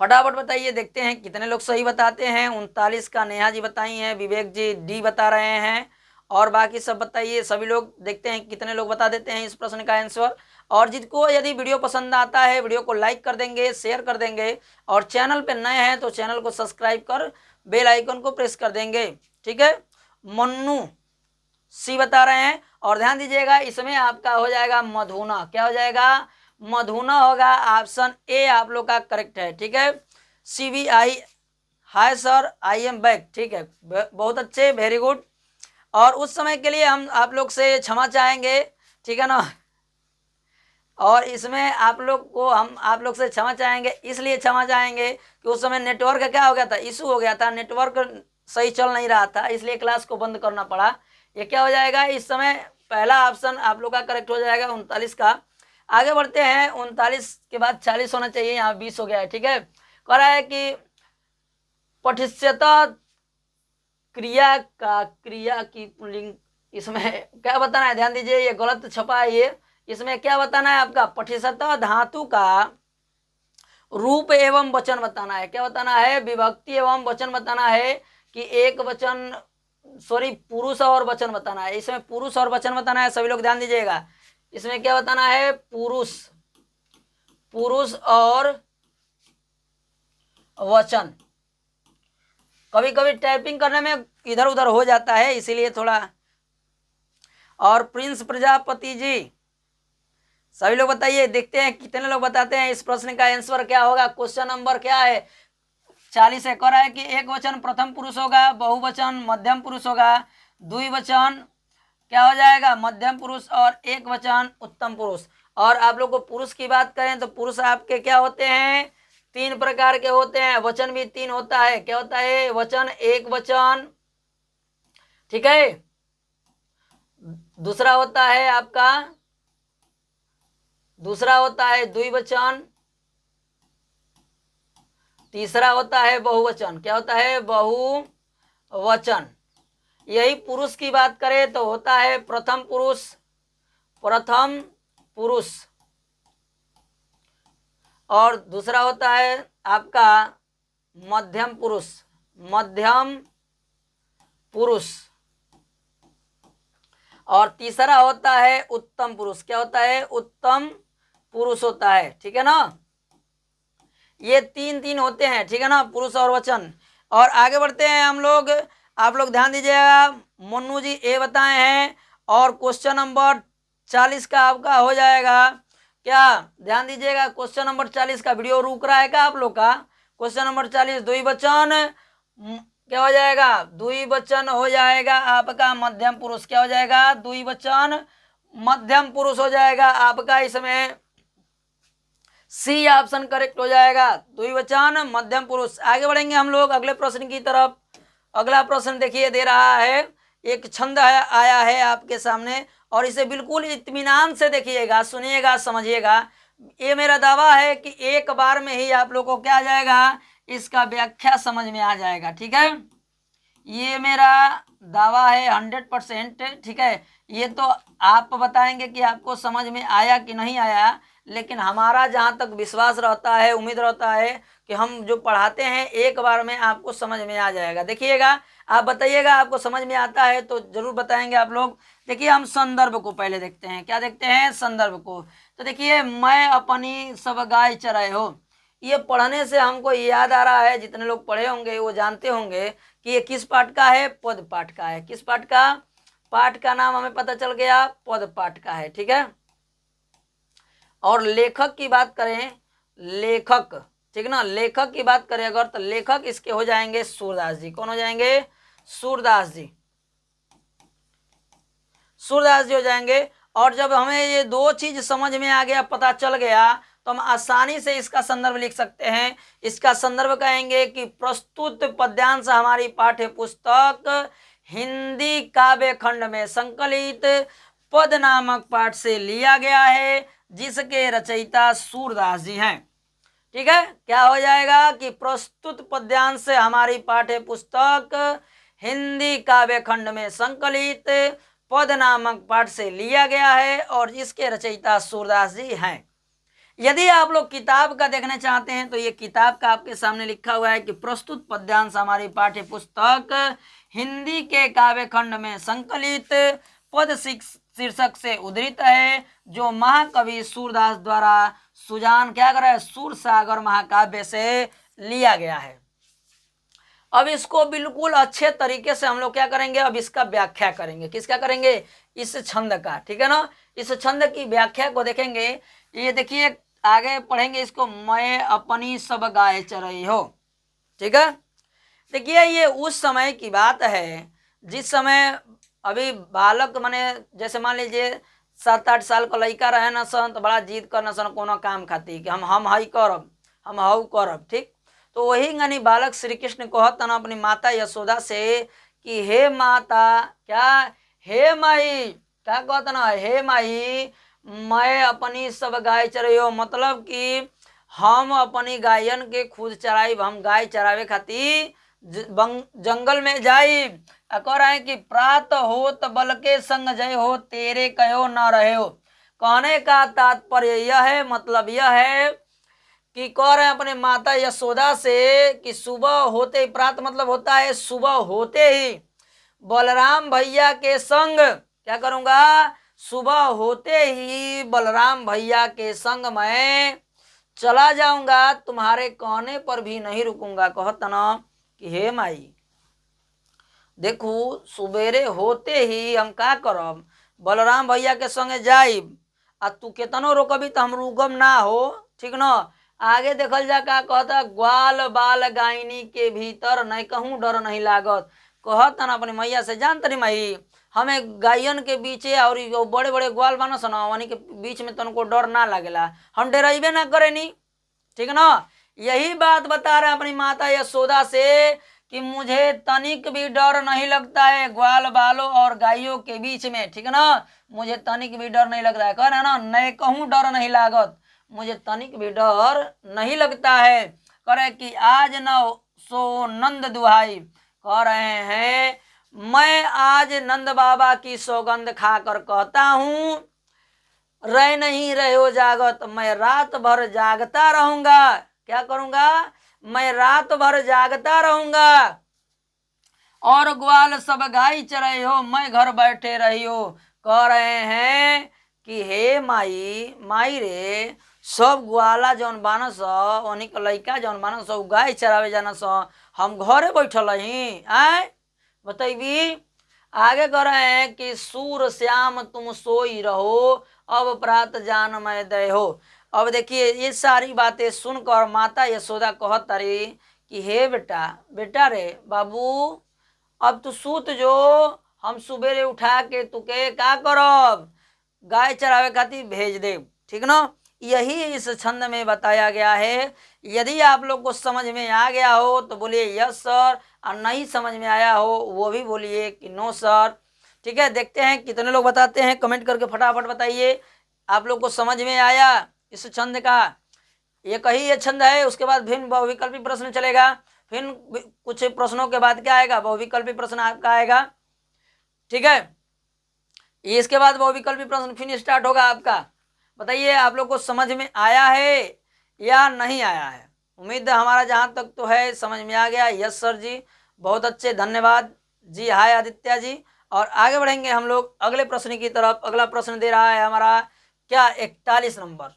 फटाफट बताइए, देखते हैं कितने लोग सही बताते हैं। 39 का नेहा जी बताई हैं, विवेक जी डी बता रहे हैं, और बाकी सब बताइए। सभी लोग देखते हैं कितने लोग बता देते हैं इस प्रश्न का आंसर। और जिसको यदि वीडियो पसंद आता है, वीडियो को लाइक कर देंगे, शेयर कर देंगे, और चैनल पे नए हैं तो चैनल को सब्सक्राइब कर बेल आइकन को प्रेस कर देंगे, ठीक है। मन्नू सी बता रहे हैं, और ध्यान दीजिएगा इसमें आपका हो जाएगा मधुना। क्या हो जाएगा? मधुना होगा। ऑप्शन ए आप लोग का करेक्ट है, ठीक है। CBI, hi sir I am back, ठीक है, बहुत अच्छे, वेरी गुड। और उस समय के लिए हम आप लोग से क्षमा चाहेंगे, ठीक है ना। और इसमें आप लोग को हम आप लोग से क्षमा चाहेंगे, इसलिए क्षमा चाहेंगे कि उस समय नेटवर्क का क्या हो गया था? इशू हो गया था, नेटवर्क सही चल नहीं रहा था, इसलिए क्लास को बंद करना पड़ा। ये क्या हो जाएगा इस समय? पहला ऑप्शन आप लोग का करेक्ट हो जाएगा 39 का। आगे बढ़ते हैं। 39 के बाद 40 होना चाहिए, यहाँ 20 हो गया है, ठीक है। कह रहा है कि पठिष्यता क्रिया का, क्रिया की पुल्लिंग, इसमें क्या बताना है? ध्यान दीजिए, ये गलत छपा है ये। इसमें क्या बताना है आपका? पठिष्यता धातु का रूप एवं वचन बताना है। क्या बताना है? विभक्ति एवं वचन बताना है कि एक वचन, सॉरी पुरुष और वचन बताना है। इसमें पुरुष और वचन बताना है, सभी लोग ध्यान दीजिएगा। इसमें क्या बताना है? पुरुष, पुरुष और वचन। कभी कभी टाइपिंग करने में इधर उधर हो जाता है, इसीलिए थोड़ा। और प्रिंस प्रजापति जी, सभी लोग बताइए, देखते हैं कितने लोग बताते हैं इस प्रश्न का आंसर क्या होगा। क्वेश्चन नंबर क्या है? 40 है। कह रहा है कि एक वचन प्रथम पुरुष होगा, बहुवचन मध्यम पुरुष होगा, द्विवचन क्या हो जाएगा? मध्यम पुरुष, और एक वचन उत्तम पुरुष। और आप लोग को पुरुष की बात करें तो पुरुष आपके क्या होते हैं? तीन प्रकार के होते हैं, वचन भी तीन होता है। क्या होता है? वचन, एक वचन, ठीक है। दूसरा होता है आपका, दूसरा होता है द्विवचन, तीसरा होता है बहुवचन। क्या होता है? बहुवचन। यही पुरुष की बात करें तो होता है प्रथम पुरुष, प्रथम पुरुष, और दूसरा होता है आपका मध्यम पुरुष, मध्यम पुरुष, और तीसरा होता है उत्तम पुरुष। क्या होता है? उत्तम पुरुष होता है, ठीक है ना। ये तीन तीन होते हैं, ठीक है ना, पुरुष और वचन। और आगे बढ़ते हैं हम लोग। आप लोग ध्यान दीजिएगा, मन्नू जी ए बताए हैं, और क्वेश्चन नंबर 40 का आपका हो जाएगा। क्या ध्यान दीजिएगा, क्वेश्चन नंबर 40 का वीडियो रुक रहा है क्या आप लोग का? क्वेश्चन नंबर 40 द्विवचन क्या हो जाएगा? द्विवचन हो जाएगा आपका मध्यम पुरुष। क्या हो जाएगा? द्विवचन मध्यम पुरुष हो जाएगा आपका। इसमें सी ऑप्शन करेक्ट हो जाएगा, द्विवचन मध्यम पुरुष। आगे बढ़ेंगे हम लोग अगले प्रश्न की तरफ। अगला प्रश्न देखिए दे रहा है, एक छंद आया है आपके सामने, और इसे बिल्कुल इत्मीनान से देखिएगा, सुनिएगा, समझिएगा। ये मेरा दावा है कि एक बार में ही आप लोग को क्या आ जाएगा, इसका व्याख्या समझ में आ जाएगा, ठीक है। ये मेरा दावा है 100%, ठीक है। ये तो आप बताएंगे कि आपको समझ में आया कि नहीं आया, लेकिन हमारा जहाँ तक विश्वास रहता है, उम्मीद रहता है कि हम जो पढ़ाते हैं एक बार में आपको समझ में आ जाएगा। देखिएगा, आप बताइएगा आपको समझ में आता है तो जरूर बताएंगे आप लोग। देखिए हम संदर्भ को पहले देखते हैं। क्या देखते हैं? संदर्भ को। तो देखिए, मैं अपनी सब गाय चराए हो, ये पढ़ने से हमको याद आ रहा है, जितने लोग पढ़े होंगे वो जानते होंगे कि ये किस पाठ का है? पद पाठ का है। किस पाठ का? पाठ का नाम हमें पता चल गया, पद पाठ का है, ठीक है। और लेखक की बात करें, लेखक, ठीक ना, लेखक की बात करें अगर, तो लेखक इसके हो जाएंगे सूरदास जी। कौन हो जाएंगे? सूरदास जी, सूरदास जी हो जाएंगे। और जब हमें ये दो चीज समझ में आ गया, पता चल गया, तो हम आसानी से इसका संदर्भ लिख सकते हैं। इसका संदर्भ कहेंगे कि प्रस्तुत पद्यांश हमारी पाठ्य पुस्तक हिंदी काव्य खंड में संकलित पद नामक पाठ से लिया गया है, जिसके रचयिता सूरदास जी हैं, ठीक है। क्या हो जाएगा कि प्रस्तुत पद्यांश से हमारी पाठ्य पुस्तक हिंदी काव्य खंड में संकलित पद नामक पाठ से लिया गया है, और इसके रचयिता सूरदास जी हैं। यदि आप लोग किताब का देखना चाहते हैं तो ये किताब का आपके सामने लिखा हुआ है कि प्रस्तुत पद्यांश हमारी पाठ्य पुस्तक हिंदी के काव्य खंड में संकलित पद शीर्षक से उद्धृत है, जो महाकवि सूरदास द्वारा सुजान क्या कर रहा है, सूर सागर महाकाव्य से लिया गया है। अब इसको बिल्कुल अच्छे तरीके से हम लोग क्या करेंगे, अब इसका व्याख्या करेंगे। किसका करेंगे? इस छंद का, ठीक है ना। इस छंद की व्याख्या को देखेंगे। ये देखिए, आगे पढ़ेंगे इसको, मैं अपनी सब गाय चराई हो, ठीक है। देखिए, ये उस समय की बात है जिस समय अभी बालक माने, जैसे मान लीजिए 7-8 साल का लड़का रहे न सन, तो बड़ा जिद कर न सन कोनो काम खाती कि हम हई करब, हम हाउ करब, ठीक। तो वही गनी बालक श्री कृष्ण कहतन अपनी माता यशोदा से कि हे माता, क्या, हे माई, क्या कहतन, हे माई, मैं अपनी सब गाय चराइयो, मतलब कि हम अपनी गायन के खुद चराई, हम गाय चरावे खातिर जंगल में जाई। कह रहे हैं कि प्रात हो तो बल के संग जय हो, तेरे कहो न रहे हो। कहने का तात्पर्य यह है, मतलब यह है कि कह रहे हैं अपने माता यशोदा से कि सुबह होते ही, प्रात मतलब होता है सुबह होते ही, बलराम भैया के संग क्या करूंगा, सुबह होते ही बलराम भैया के संग मैं चला जाऊंगा, तुम्हारे कहने पर भी नहीं रुकूंगा। कहता ना कि हे माई, देखू सुबेरे होते ही हम का करब, बलराम भैया के संगे जाइब, आ तू केतनो रोकबी तो हम रुकब ना हो, ठीक न। आगे देखल जा का कहता, ग्वाल बाल गायनी के भीतर नहीं कहूँ डर नहीं लागत। कहता ना अपनी मैया से, जान तरी माई, हमें गायन के बीचे और बड़े बड़े ग्वाल बनो सना, के बीच में तनको डर ना लगेला, हम डराइबे ना करे नी, ठीक ना। यही बात बता रहे हैं अपनी माता यशोदा से कि मुझे तनिक भी डर नहीं लगता है ग्वाल बालों और गायों के बीच में, ठीक है ना, मुझे तनिक भी डर नहीं लगता है। कह रहे हैं ना, नए कहूँ डर नहीं लागत, मुझे तनिक भी डर नहीं लगता है। कह रहे कि आज न सो नंद दुहाई, कह रहे हैं मैं आज नंद बाबा की सौगंध खाकर कहता हूँ, रह नहीं रहे हो जागत, मैं रात भर जागता रहूंगा। क्या करूंगा? मैं रात भर जागता रहूंगा। और ग्वाल सब गाय चराई हो, मैं घर बैठे रही हो। कह रहे हैं कि हे माई, माई रे, सब ग्वाला जौन बानस उन्हीं के लइका जौन बानस गाय चरावे जानस, हम घरे बैठल ही आए बतैबी। आगे कह रहे हैं कि सूर श्याम तुम सोई रहो, अब प्रात जान मैं दे हो। अब देखिए ये सारी बातें सुनकर माता यशोदा कहत रही कि हे बेटा, बेटा रे बाबू, अब तू सूत जो, हम सुबेरे उठा के तुके का करब, गाय चरावे खातिर भेज दे, ठीक ना। यही इस छंद में बताया गया है। यदि आप लोग को समझ में आ गया हो तो बोलिए यस सर, और नहीं समझ में आया हो वो भी बोलिए कि नो सर। ठीक है, देखते हैं कितने लोग बताते हैं, कमेंट करके फटाफट बताइए आप लोग को समझ में आया इस छंद का। ये छंद है, उसके बाद फिर बहुविकल्पी प्रश्न चलेगा, फिर कुछ प्रश्नों के बाद क्या आएगा, बहुविकल्पी प्रश्न आपका आएगा। ठीक है, इसके बाद बहुविकल्पी प्रश्न फिर स्टार्ट होगा आपका। बताइए आप लोग को समझ में आया है या नहीं आया है। उम्मीद है हमारा जहाँ तक तो है समझ में आ गया। यस सर जी, बहुत अच्छे, धन्यवाद जी। हाय आदित्य जी। और आगे बढ़ेंगे हम लोग अगले प्रश्न की तरफ। अगला प्रश्न दे रहा है हमारा क्या, 41 नंबर।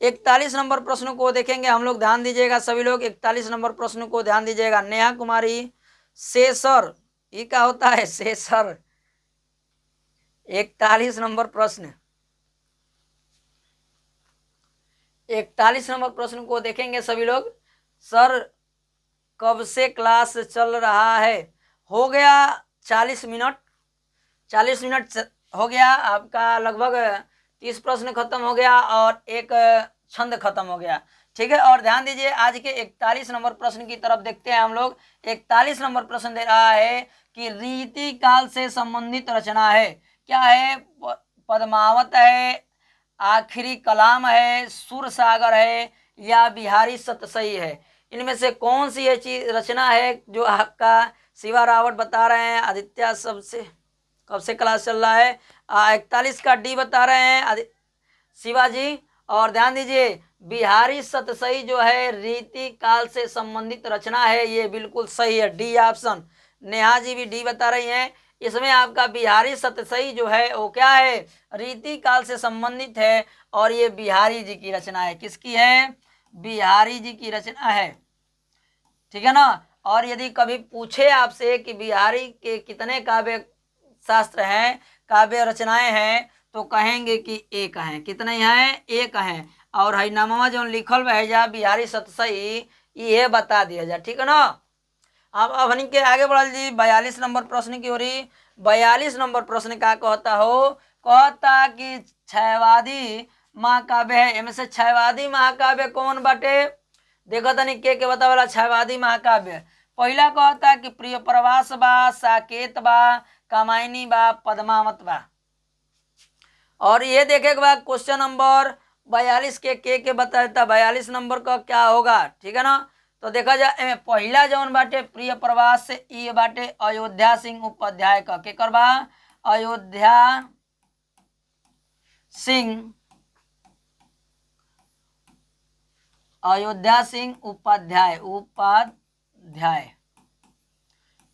41 नंबर प्रश्न को देखेंगे हम लोग, ध्यान दीजिएगा सभी लोग। 41 नंबर प्रश्न को ध्यान दीजिएगा। नेहा कुमारी शेषर, ये क्या होता है शेषर? 41 नंबर प्रश्न, 41 नंबर प्रश्न को देखेंगे सभी लोग। सर कब से क्लास चल रहा है? हो गया 40 मिनट, 40 मिनट हो गया आपका, लगभग 30 प्रश्न खत्म हो गया और एक छंद खत्म हो गया। ठीक है, और ध्यान दीजिए आज के 41 नंबर प्रश्न की तरफ देखते हैं हम लोग। 41 नंबर प्रश्न दे रहा है कि रीति काल से संबंधित रचना है। क्या है? पद्मावत है, आखिरी कलाम है, सुर सागर है, या बिहारी सतसई है। इनमें से कौन सी ये चीज रचना है जो आपका शिवा रावत बता रहे हैं, आदित्य सबसे कब से क्लास चल रहा है, 41 का डी बता रहे हैं शिवाजी। और ध्यान दीजिए बिहारी सतसई जो है रीति काल से संबंधित रचना है, ये बिल्कुल सही है, डी ऑप्शन। नेहा जी भी डी बता रही हैं। इसमें आपका बिहारी सतसई जो है वो क्या है, रीति काल से संबंधित है, और ये बिहारी जी की रचना है। किसकी है? बिहारी जी की रचना है। ठीक है ना। और यदि कभी पूछे आपसे कि बिहारी के कितने काव्य शास्त्र हैं, काव्य रचनाएं हैं, तो कहेंगे कि एक हैं। कितने हैं? एक हैं। और हरिनामा जो लिखल है जा बिहारी सतसई, ये बता दिया जा। ठीक है ना। अब हम के आगे बढ़ल जी 42 नंबर प्रश्न की ओर। 42 नंबर प्रश्न का कहता हो, कहता कि छयवादी महाकाव्य है। इनमें से छयवादी महाकाव्य कौन बाटे? देखो तनी के बतावेला छयवादी महाकाव्य। पहला कहता कि प्रिय प्रवास बा, साकेत बा, कामायनी बा, पद्मावत बा। और ये देखे के बाद क्वेश्चन नंबर 42 के बताता 42 नंबर का क्या होगा। ठीक है ना। तो देखा जाए पहला जौन बाटे प्रिय प्रवास से ये बाटे अयोध्या सिंह उपाध्याय का, के करबा अयोध्या सिंह उपाध्याय।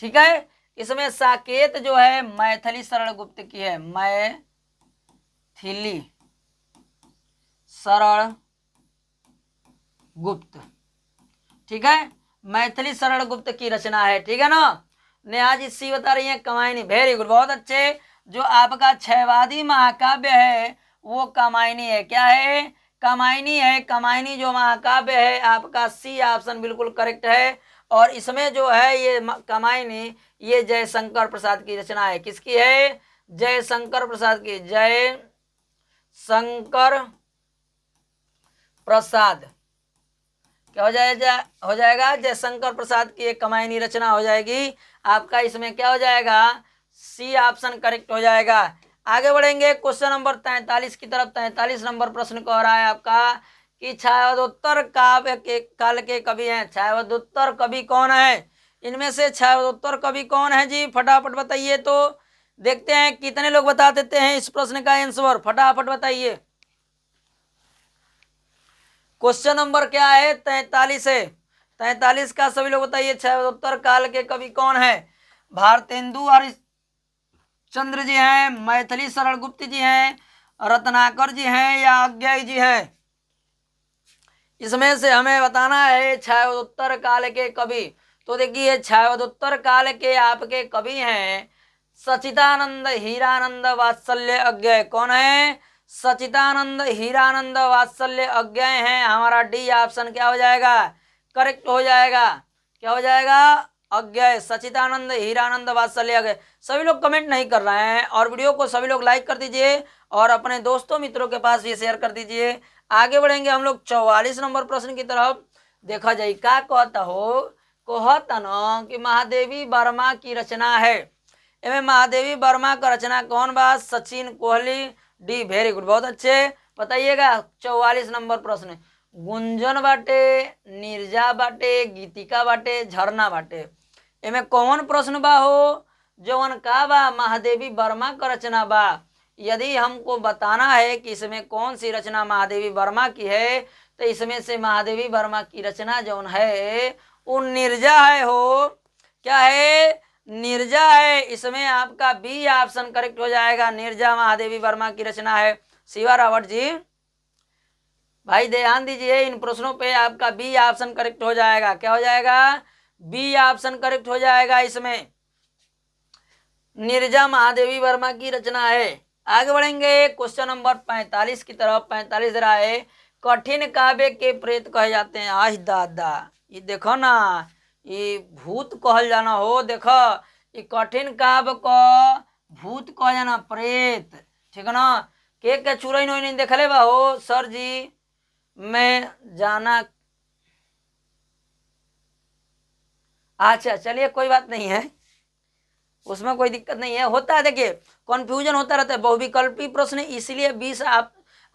ठीक है। इसमें साकेत जो है मैथिली शरण गुप्त की है, मैथिली शरण गुप्त। ठीक है, मैथिली शरण गुप्त की रचना है। ठीक है ना। नेहा जी सी बता रही है कामायनी, वेरी गुड, बहुत अच्छे। जो आपका छयवादी महाकाव्य है वो कामायनी है। क्या है? कामायनी है। कामायनी जो महाकाव्य है आपका सी ऑप्शन बिल्कुल करेक्ट है। और इसमें जो है ये कामायनी, ये जयशंकर प्रसाद की रचना है। किसकी है? जयशंकर प्रसाद की, जयशंकर प्रसाद क्या हो जाएगा जयशंकर प्रसाद की एक कमायनी रचना हो जाएगी आपका। इसमें क्या हो जाएगा, सी ऑप्शन करेक्ट हो जाएगा। आगे बढ़ेंगे क्वेश्चन नंबर 43 की तरफ। 43 नंबर प्रश्न कह रहा है आपका कि छायावदोत्तर काव्य के काल के कवि हैं। छायावदोत्तर कवि कौन है, इनमें से छायावदोत्तर कवि कौन है जी, फटाफट बताइए। तो देखते हैं कितने लोग बता देते हैं इस प्रश्न का आंसर, फटाफट बताइए। क्वेश्चन नंबर क्या है, 43 है। 43 का सभी लोग बताइए, छायावदोत्तर काल के कवि कौन है। भारतेंदु हरिश्चंद्र जी हैं, मैथिली शरण गुप्त जी हैं, रत्नाकर जी हैं या अज्ञेय जी हैं। इसमें से हमें बताना है छायावदोत्तर काल के कवि। तो देखिए छायावदोत्तर काल के आपके कवि हैं सचिदानंद हीरानंद वात्सल्य अज्ञेय। कौन है, सचिदानंद हीरानंद वात्सल्य अज्ञेय हैं। हमारा डी ऑप्शन क्या हो जाएगा, करेक्ट हो जाएगा। क्या हो जाएगा, अज्ञेय, सचिदानंद हीरानंद वात्सल्य अज्ञेय। सभी लोग कमेंट नहीं कर रहे हैं और वीडियो को सभी लोग लाइक कर दीजिए और अपने दोस्तों मित्रों के पास भी शेयर कर दीजिए। आगे बढ़ेंगे हम लोग 44 नंबर प्रश्न की तरफ। देखा जाए क्या कहता हो, कहता न कि महादेवी वर्मा की रचना है। इनमें महादेवी वर्मा का रचना कौन बा, Sachin Kohli. D, very good, बहुत अच्छे। बताइएगा 44 नंबर प्रश्न, गुंजन बाटे, नीरजा बाटे, गीतिका बाटे, झरना बाटे। इनमें कौन प्रश्न बा हो, जौन का बा महादेवी वर्मा का रचना बा। यदि हमको बताना है कि इसमें कौन सी रचना महादेवी वर्मा की है, तो इसमें से महादेवी वर्मा की रचना जौन है वो नीरजा है हो। क्या है, नीरजा है। इसमें आपका बी ऑप्शन करेक्ट हो जाएगा, नीरजा महादेवी वर्मा की रचना है। शिवा रावत जी भाई ध्यान दीजिए इन प्रश्नों पे, आपका बी ऑप्शन करेक्ट हो जाएगा। क्या हो जाएगा, बी ऑप्शन करेक्ट हो जाएगा। इसमें नीरजा महादेवी वर्मा की रचना है। आगे बढ़ेंगे क्वेश्चन नंबर 45 की तरफ। 45 रहा है, कठिन काव्य के प्रेत कहे जाते हैं। आज दादा ये देखो ना, ये भूत कहल जाना हो। देखो ये कठिन काव्य को भूत कह जाना, प्रेत, ठीक है ना। के चुरई नहीं देखले बा हो सर जी, मैं जाना। अच्छा चलिए कोई बात नहीं है, उसमें कोई दिक्कत नहीं है, होता है। देखिए कंफ्यूजन होता रहता है, बहुविकल्पी प्रश्न इसलिए 20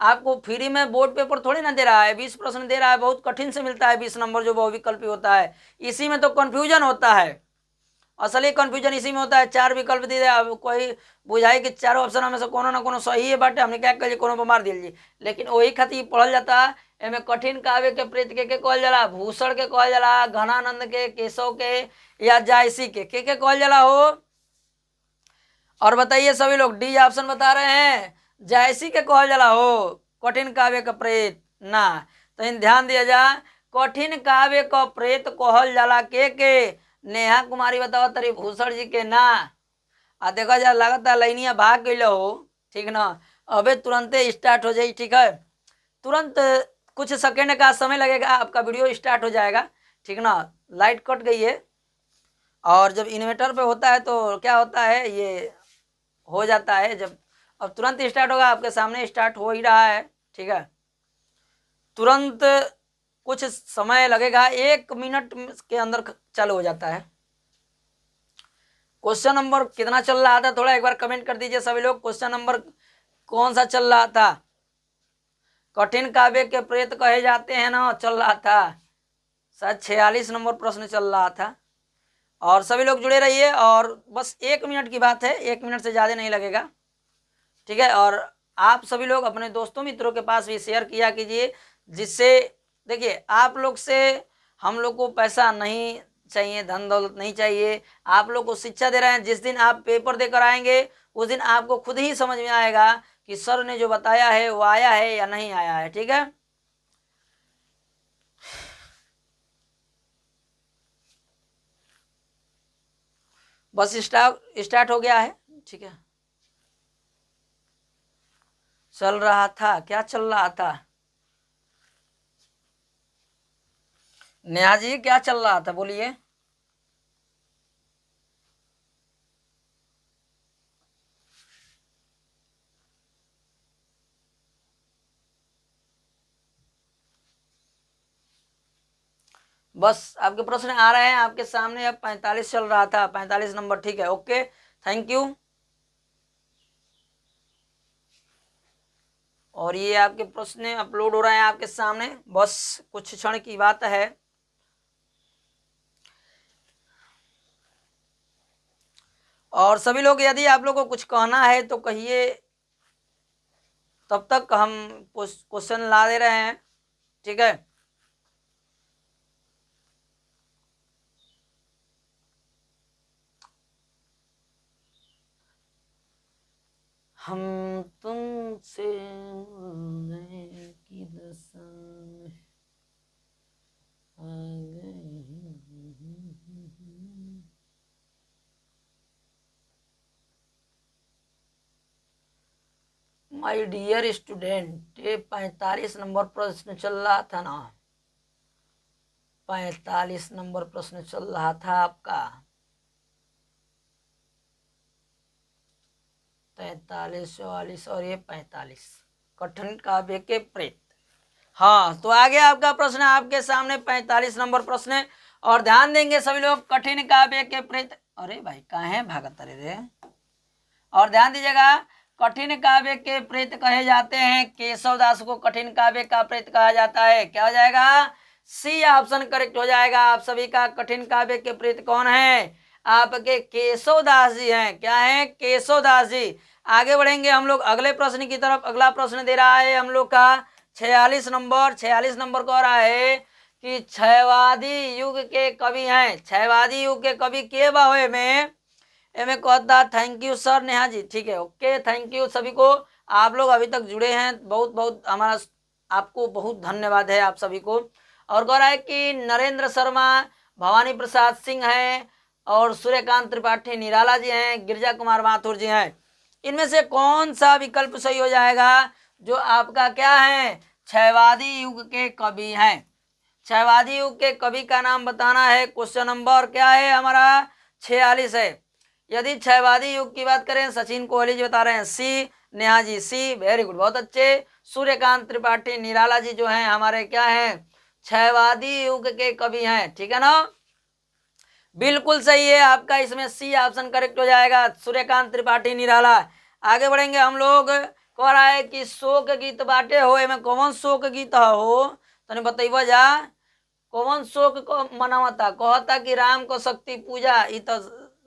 आपको फ्री में बोर्ड पेपर थोड़ी ना दे रहा है, 20 प्रश्न दे रहा है, बहुत कठिन से मिलता है 20 नंबर जो बहुविकल्पी होता है। इसी में तो कंफ्यूजन होता है, असली कंफ्यूजन इसी में होता है। 4 विकल्प दे दे, कोई बुझाई कि चारों ऑप्शन में से कोनो ना कोनो सही है बाटे, हमने क्या करिए कोनो पर मार दीजिए। लेकिन वही खातिर पढ़ल जाता है। एमे कठिन काव्य के प्रेत के कहल जाला, भूषण के कहल जाला, घनानंद के, केशव के या जायसी के कहल जाला हो। और बताइए सभी लोग, डी ऑप्शन बता रहे हैं, जायसी के कहल जाला हो कठिन काव्य का प्रेत ना। तो इन ध्यान दिया जा, कठिन काव्य का प्रेत कहल जाला के नेहा कुमारी बताओ तरी भूषण जी के ना। आ देखा जा लगता लाइनिया भाग गई हो, ठीक ना। अबे तुरंत स्टार्ट हो जाए, ठीक है, तुरंत कुछ सेकंड का समय लगेगा, आपका वीडियो स्टार्ट हो जाएगा, ठीक ना। लाइट कट गई है और जब इन्वर्टर पे होता है तो क्या होता है, ये हो जाता है जब, अब तुरंत स्टार्ट होगा, आपके सामने स्टार्ट हो ही रहा है, ठीक है। तुरंत कुछ समय लगेगा, 1 मिनट के अंदर चालू हो जाता है। क्वेश्चन नंबर कितना चल रहा था, थोड़ा एक बार कमेंट कर दीजिए सभी लोग, क्वेश्चन नंबर कौन सा चल रहा था। कठिन काव्य के प्रेत कहे जाते हैं ना, चल रहा था शायद 46 नंबर प्रश्न चल रहा था। और सभी लोग जुड़े रहिए, और बस 1 मिनट की बात है, 1 मिनट से ज़्यादा नहीं लगेगा, ठीक है। और आप सभी लोग अपने दोस्तों मित्रों के पास भी शेयर किया कीजिए, जिससे देखिए आप लोग से हम लोग को पैसा नहीं चाहिए, धन दौलत नहीं चाहिए, आप लोग को शिक्षा दे रहे हैं। जिस दिन आप पेपर देकर आएंगे उस दिन आपको खुद ही समझ में आएगा कि सर ने जो बताया है वो आया है या नहीं आया है, ठीक है। बस स्टार्ट हो गया है, ठीक है। चल रहा था, क्या चल रहा था नेहा जी, क्या चल रहा था बोलिए। बस आपके प्रश्न आ रहे हैं आपके सामने। अब 45 चल रहा था, 45 नंबर, ठीक है, ओके, थैंक यू। और ये आपके प्रश्न अपलोड हो रहे हैं आपके सामने, बस कुछ क्षण की बात है। और सभी लोग यदि आप लोगों को कुछ कहना है तो कहिए, तब तक हम क्वेश्चन ला दे रहे हैं, ठीक है। हम तुमसे मिलने की दशा में आ गए। माय डियर स्टूडेंट, ये 45 नंबर प्रश्न चल रहा था ना, 45 नंबर प्रश्न चल रहा था आपका, 43, 44 और ये 45, कठिन काव्य के प्रेत। हाँ, तो आगे आपका प्रश्न आपके सामने 45 नंबर प्रश्न। और ध्यान देंगे सभी लोग, कठिन काव्य के प्रेत, अरे भाई कहाँ है भागत रे। और ध्यान दीजिएगा, कठिन काव्य के प्रेत कहे जाते हैं, केशवदास को कठिन काव्य का प्रेत कहा जाता है। क्या हो जाएगा? सी ऑप्शन करेक्ट हो जाएगा आप सभी का। कठिन काव्य के प्रेत कौन है? आपके केशवदास जी हैं। क्या है? केशवदास जी। आगे बढ़ेंगे हम लोग अगले प्रश्न की तरफ। अगला प्रश्न दे रहा है हम लोग का 46 नंबर। 46 नंबर कह रहा है कि क्षयवादी युग के कवि हैं। क्षयवादी युग के कवि के बारे में एम कहता। Thank you sir Neha ji, ठीक है, ओके, थैंक यू सभी को। आप लोग अभी तक जुड़े हैं, बहुत बहुत हमारा आपको बहुत धन्यवाद है आप सभी को। और कह रहा है कि नरेंद्र शर्मा, भवानी प्रसाद सिंह हैं और सूर्यकांत त्रिपाठी निराला जी हैं, गिरजा कुमार माथुर जी हैं। इनमें से कौन सा विकल्प सही हो जाएगा? जो आपका क्या है? क्षयवादी युग के कवि हैं। क्षयवादी युग के कवि का नाम बताना है। क्वेश्चन नंबर क्या है हमारा? 46 है। यदि क्षयवादी युग की बात करें, सचिन कोहली जी बता रहे हैं सी, नेहा जी सी, वेरी गुड, बहुत अच्छे। सूर्यकांत त्रिपाठी निराला जी जो हैं हमारे क्या हैं? क्षयवादी युग के कवि हैं, ठीक है ना? बिल्कुल सही है आपका, इसमें सी ऑप्शन करेक्ट हो जाएगा, सूर्यकांत त्रिपाठी निराला। आगे बढ़ेंगे हम लोग। कह रहा है कि शोक गीत बाटे हो, में कौन शोक गीत हो तने बताइबा जा। कौन शोक को मनावता? कहता कि राम को शक्ति पूजा, ये तो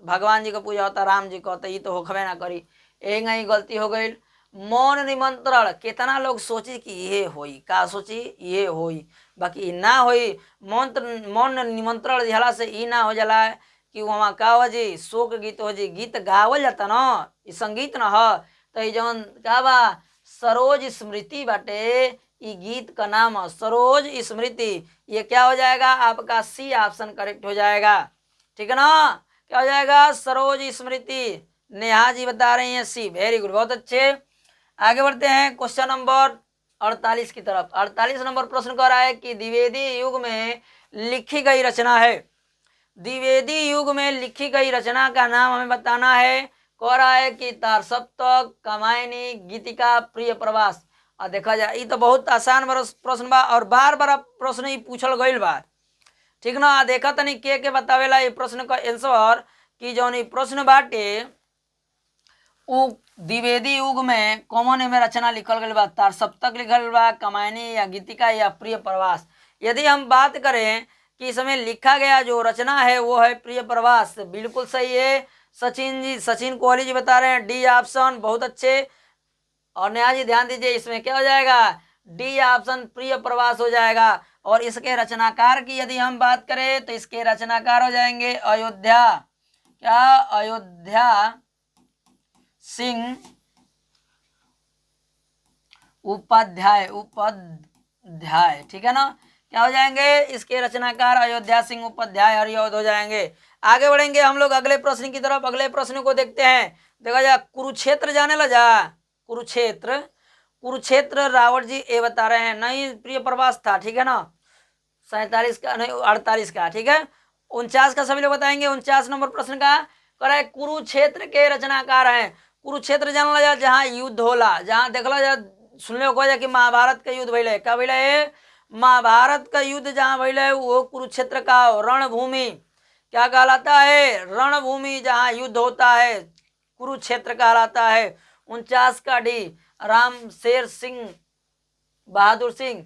भगवान जी को पूजा होता, राम जी को, तो ये तो होखबे ना करी, एक ही गलती हो गई। मौन निमंत्रण, कितना लोग सोची कि ये होई, का सोची ये होई, बाकी ना होई। मौन निमंत्रण दिहला से ई ना हो जाला कि वहाँ का हो जी शोक गीत हो जी। गीत गावल जाता ना, ई संगीत न ह, तो जौन का बा सरोज स्मृति बाटे, ये गीत का नाम है सरोज स्मृति। ये क्या हो जाएगा आपका? सी ऑप्शन करेक्ट हो जाएगा, ठीक है ना? क्या हो जाएगा? सरोज स्मृति। नेहा जी बता रही हैं सी, वेरी गुड, बहुत अच्छे। आगे बढ़ते हैं क्वेश्चन नंबर 48 की तरफ। 48 नंबर प्रश्न कह रहा है कि द्विवेदी युग में लिखी गई रचना है। द्विवेदी युग में लिखी गई रचना का नाम हमें बताना है। कह रहा है कि तारसप्तक, कामायनी, गीतिका, प्रिय प्रवास। और देखा जाए ये तो बहुत आसान प्रश्न बा और बार बार प्रश्न ही पूछल गईल बा, ठीक ना? देखा तनी के बतावेला ये प्रश्न का आंसर कि जौन ये प्रश्न बाटे उ द्विवेदी युग में कौन में रचना लिखल गई बा? तारसप्तक लिखल बा, कमायनी या गीतिका या प्रिय प्रवास। यदि हम बात करें कि इसमें लिखा गया जो रचना है वो है प्रिय प्रवास, बिल्कुल सही है। सचिन जी, सचिन कोहली जी बता रहे हैं डी ऑप्शन, बहुत अच्छे। और नेहा जी ध्यान दीजिए, इसमें क्या हो जाएगा? डी ऑप्शन प्रिय प्रवास हो जाएगा। और इसके रचनाकार की यदि हम बात करें तो इसके रचनाकार हो जाएंगे अयोध्या, क्या? अयोध्या सिंह उपाध्याय, उपाध्याय, ठीक है ना? क्या हो जाएंगे इसके रचनाकार? अयोध्या सिंह उपाध्याय हरिऔध हो जाएंगे। आगे बढ़ेंगे हम लोग अगले प्रश्न की तरफ। अगले प्रश्न को देखते हैं। देखा जा, कुरुक्षेत्र जाने लगा, कुरुक्षेत्र, कुरुक्षेत्र रावण जी ये बता रहे हैं नहीं प्रिय प्रवास था, ठीक है ना? 47 का नहीं 48 का, ठीक है। 49 का सभी लोग बताएंगे। 49 नंबर प्रश्न का कह रहा है कुरुक्षेत्र के रचनाकार हैं। कुरुक्षेत्र जानला जा जहाँ युद्ध होला, जहाँ देखला जा सुनले को जा कि महाभारत के युद्ध भइले। क्या भइले? महाभारत का युद्ध जहाँ भइल है वो कुरुक्षेत्र का रणभूमि क्या कहलाता है? रणभूमि जहाँ युद्ध होता है कुरुक्षेत्र कहलाता है। 49 का डी राम शेर सिंह बहादुर सिंह।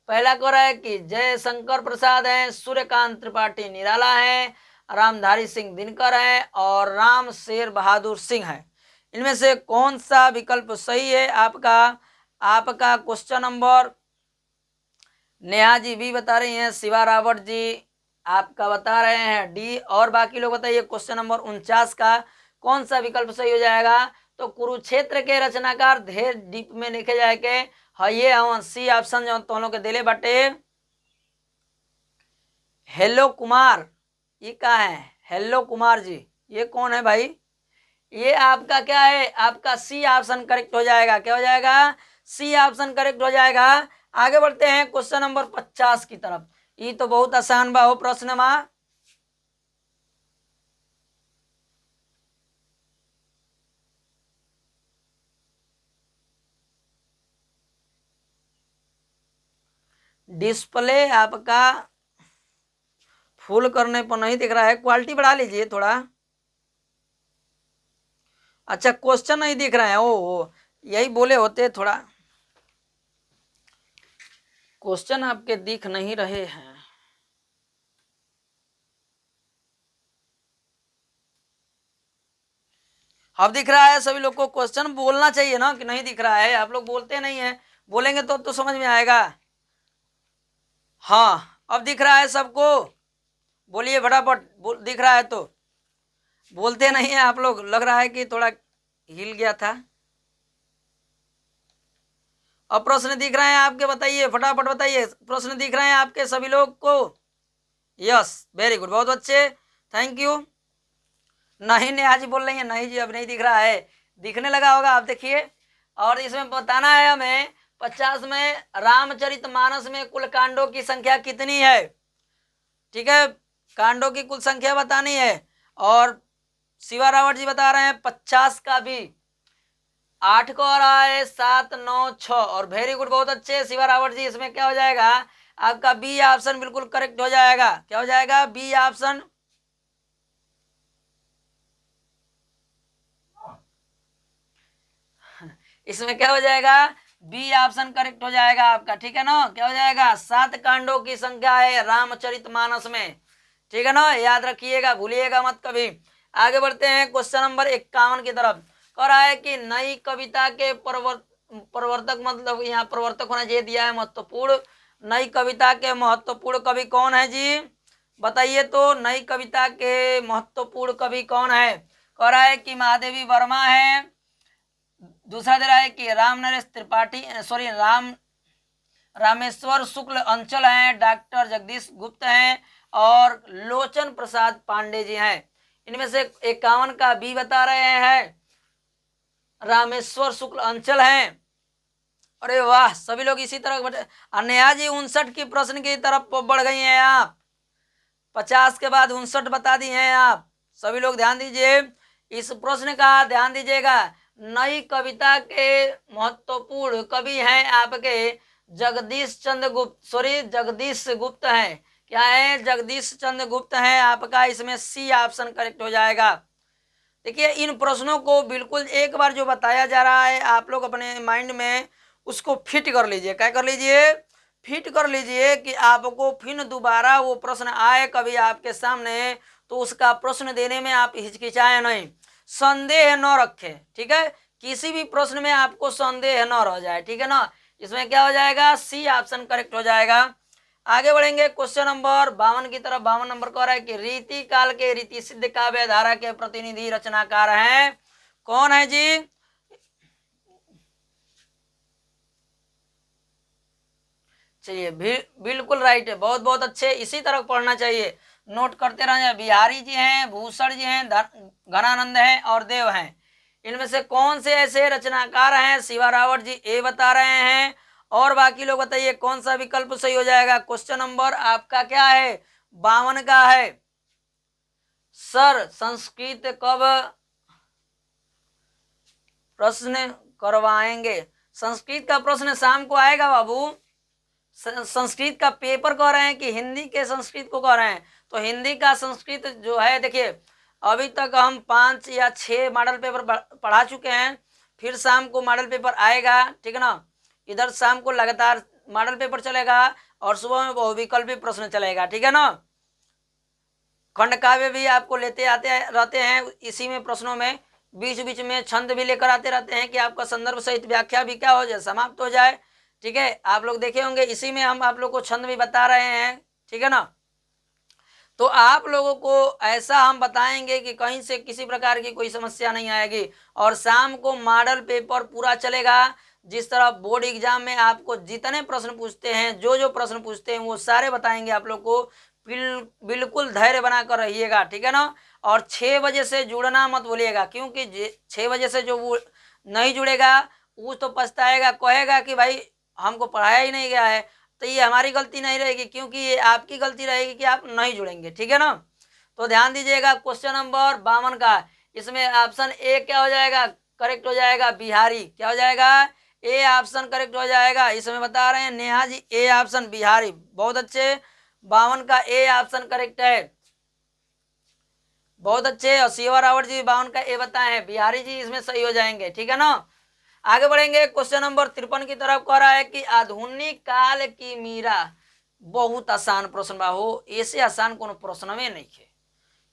पहला को है कि जय शंकर प्रसाद हैं, सूर्यकांत त्रिपाठी निराला हैं, रामधारी सिंह दिनकर हैं और राम शेर बहादुर सिंह हैं। इनमें से कौन सा विकल्प सही है आपका क्वेश्चन नंबर? नेहा जी भी बता रही हैं, शिवा रावत जी आपका बता रहे हैं डी, और बाकी लोग बताइए क्वेश्चन नंबर 49 का कौन सा विकल्प सही हो जाएगा? तो कुरुक्षेत्र के रचनाकार ढेर डीप में लिखे जाए के हाँ ये हम सी ऑप्शन जो तो लोग के दिले बाटे। हेलो कुमार, ये क्या है? हेलो कुमार जी ये कौन है भाई? ये आपका क्या है? आपका सी ऑप्शन करेक्ट हो जाएगा। क्या हो जाएगा? सी ऑप्शन करेक्ट हो जाएगा। आगे बढ़ते हैं क्वेश्चन नंबर 50 की तरफ। ये तो बहुत आसान बा हो प्रश्न में। डिस्प्ले आपका फुल करने पर नहीं दिख रहा है, क्वालिटी बढ़ा लीजिए थोड़ा। अच्छा क्वेश्चन नहीं दिख रहा है, ओ यही बोले होते थोड़ा। क्वेश्चन आपके दिख नहीं रहे हैं। अब दिख रहा है सभी लोग को? क्वेश्चन बोलना चाहिए ना कि नहीं दिख रहा है, आप लोग बोलते नहीं है। बोलेंगे तो समझ में आएगा। हाँ अब दिख रहा है सबको, बोलिए फटाफट। दिख रहा है तो बोलते नहीं है आप लोग, लग रहा है कि थोड़ा हिल गया था। अब प्रश्न दिख रहे हैं आपके, बताइए फटाफट बताइए, प्रश्न दिख रहे हैं आपके सभी लोग को? यस वेरी गुड, बहुत अच्छे, थैंक यू। नहीं नेहा जी बोल रही है नहीं जी अब नहीं दिख रहा है, दिखने लगा होगा आप देखिए। और इसमें बताना है हमें 50 में रामचरितमानस में कुल कांडों की संख्या कितनी है? ठीक है, कांडों की कुल संख्या बतानी है। और शिवा रावत जी बता रहे हैं 50 का भी 8 को आ रहा है 7 9 6 और वेरी गुड, बहुत अच्छे शिवा रावत जी। इसमें क्या हो जाएगा? आपका बी ऑप्शन बिल्कुल करेक्ट हो जाएगा। क्या हो जाएगा? B option. इसमें क्या हो जाएगा? बी ऑप्शन करेक्ट हो जाएगा आपका, ठीक है ना? क्या हो जाएगा? 7 कांडों की संख्या है रामचरितमानस में, ठीक है ना? याद रखिएगा, भूलिएगा मत कभी। आगे बढ़ते हैं क्वेश्चन नंबर 51 की तरफ। कह रहा है कि नई कविता के प्रवर्तक, मतलब यहाँ प्रवर्तक होना चाहिए, दिया है महत्वपूर्ण। नई कविता के महत्वपूर्ण कवि कौन है जी? बताइए तो, नई कविता के महत्वपूर्ण कवि कौन है? कह रहा है कि महादेवी वर्मा है, दूसरा दे रहा है कि राम नरेश त्रिपाठी रामेश्वर शुक्ल अंचल हैं, डॉक्टर जगदीश गुप्त हैं और लोचन प्रसाद पांडे जी हैं। इनमें से 51 का बी बता रहे हैं, रामेश्वर शुक्ल अंचल हैं। अरे वाह, सभी लोग इसी तरह। नेहा जी 59 की प्रश्न की तरफ बढ़ गई हैं आप, 50 के बाद 59 बता दी हैं आप। सभी लोग ध्यान दीजिए, इस प्रश्न का ध्यान दीजिएगा। नई कविता के महत्वपूर्ण कवि हैं आपके जगदीश चंद्र गुप्त, जगदीश गुप्त हैं। क्या है? जगदीश चंद्र गुप्त हैं आपका। इसमें सी ऑप्शन करेक्ट हो जाएगा। देखिए इन प्रश्नों को बिल्कुल एक बार जो बताया जा रहा है आप लोग अपने माइंड में उसको फिट कर लीजिए। क्या कर लीजिए? फिट कर लीजिए कि आपको फिर दोबारा वो प्रश्न आए कभी आपके सामने तो उसका प्रश्न देने में आप हिचकिचाए नहीं, संदेह न रखें, ठीक है? किसी भी प्रश्न में आपको संदेह न रह जाए, ठीक है ना? इसमें क्या हो जाएगा? सी ऑप्शन करेक्ट हो जाएगा। आगे बढ़ेंगे क्वेश्चन नंबर 52 की तरफ। 52 नंबर कह रहा है कि रीति काल के रीति सिद्ध काव्य धारा के प्रतिनिधि रचनाकार हैं, कौन है जी? चलिए बिल्कुल राइट है, बहुत बहुत अच्छे, इसी तरह पढ़ना चाहिए, नोट करते रहना। बिहारी जी हैं, भूषण जी हैं, घनानंद हैं और देव हैं। इनमें से कौन से ऐसे रचनाकार हैं? शिवा रावत जी ए बता रहे हैं और बाकी लोग बताइए कौन सा विकल्प सही हो जाएगा। क्वेश्चन नंबर आपका क्या है? 52 का है। सर संस्कृत कब प्रश्न करवाएंगे? संस्कृत का प्रश्न शाम को आएगा बाबू, संस्कृत का पेपर कह रहे हैं कि हिंदी के संस्कृत को कह रहे हैं? तो हिंदी का संस्कृत जो है, देखिए अभी तक हम 5 या 6 मॉडल पेपर पढ़ा चुके हैं, फिर शाम को मॉडल पेपर आएगा, ठीक है ना। इधर शाम को लगातार मॉडल पेपर चलेगा और सुबह में बहुविकल्पी प्रश्न चलेगा, ठीक है ना। खंड काव्य भी आपको लेते आते रहते हैं, इसी में प्रश्नों में बीच बीच में छंद भी लेकर आते रहते हैं कि आपका संदर्भ सहित व्याख्या भी क्या हो जाए, समाप्त हो जाए, ठीक है। आप लोग देखे होंगे, इसी में हम आप लोग को छंद भी बता रहे हैं, ठीक है ना। तो आप लोगों को ऐसा हम बताएंगे कि कहीं से किसी प्रकार की कोई समस्या नहीं आएगी। और शाम को मॉडल पेपर पूरा चलेगा। जिस तरह बोर्ड एग्जाम में आपको जितने प्रश्न पूछते हैं, जो जो प्रश्न पूछते हैं वो सारे बताएंगे आप लोग को। बिल्कुल धैर्य बनाकर रहिएगा, ठीक है ना। और 6 बजे से जुड़ना मत भूलिएगा, क्योंकि 6 बजे से जो वो नहीं जुड़ेगा वो तो पछताएगा, कहेगा कि भाई हमको पढ़ाया ही नहीं गया है। तो ये हमारी गलती नहीं रहेगी, क्योंकि ये आपकी गलती रहेगी कि आप नहीं जुड़ेंगे, ठीक है ना। तो ध्यान दीजिएगा, क्वेश्चन नंबर 52 का, इसमें ऑप्शन ए क्या हो जाएगा, करेक्ट हो जाएगा, बिहारी। क्या हो जाएगा, ए ऑप्शन करेक्ट हो जाएगा। इसमें बता रहे हैं नेहा जी, ए ऑप्शन बिहारी, बहुत अच्छे। 52 का ए ऑप्शन करेक्ट है, बहुत अच्छे। और शिवा रावत जी 52 का ए बताए हैं, बिहारी जी इसमें सही हो जाएंगे, ठीक है ना। आगे बढ़ेंगे, क्वेश्चन नंबर 53 की तरफ। कह रहा है कि आधुनिक काल की मीरा। बहुत आसान प्रश्न बा हो, ऐसे आसान कोनो प्रश्न में नहीं खे,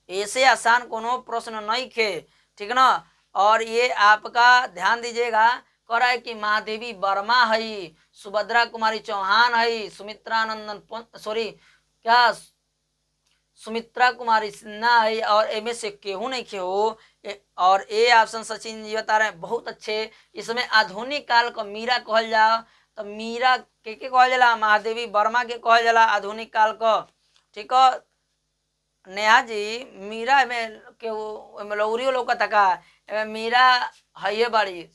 ऐसे आसान कोनो प्रश्न नहीं खे, ठीक ना। और ये आपका ध्यान दीजिएगा, कह रहा है कि महादेवी वर्मा है, सुभद्रा कुमारी चौहान है, सुमित्रा कुमारी सिन्हा है, और एम से केहू नहीं खे हो। और ए ऑप्शन सचिन जी बता रहे हैं, बहुत अच्छे। इसमें आधुनिक काल को मीरा कहल जाओ, तो मीरा के कहल जाला, महादेवी वर्मा के कहल जाला आधुनिक काल को, ठीक है। नेहा जी मीरा में के लौरियो लौकता का, मीरा है बड़ी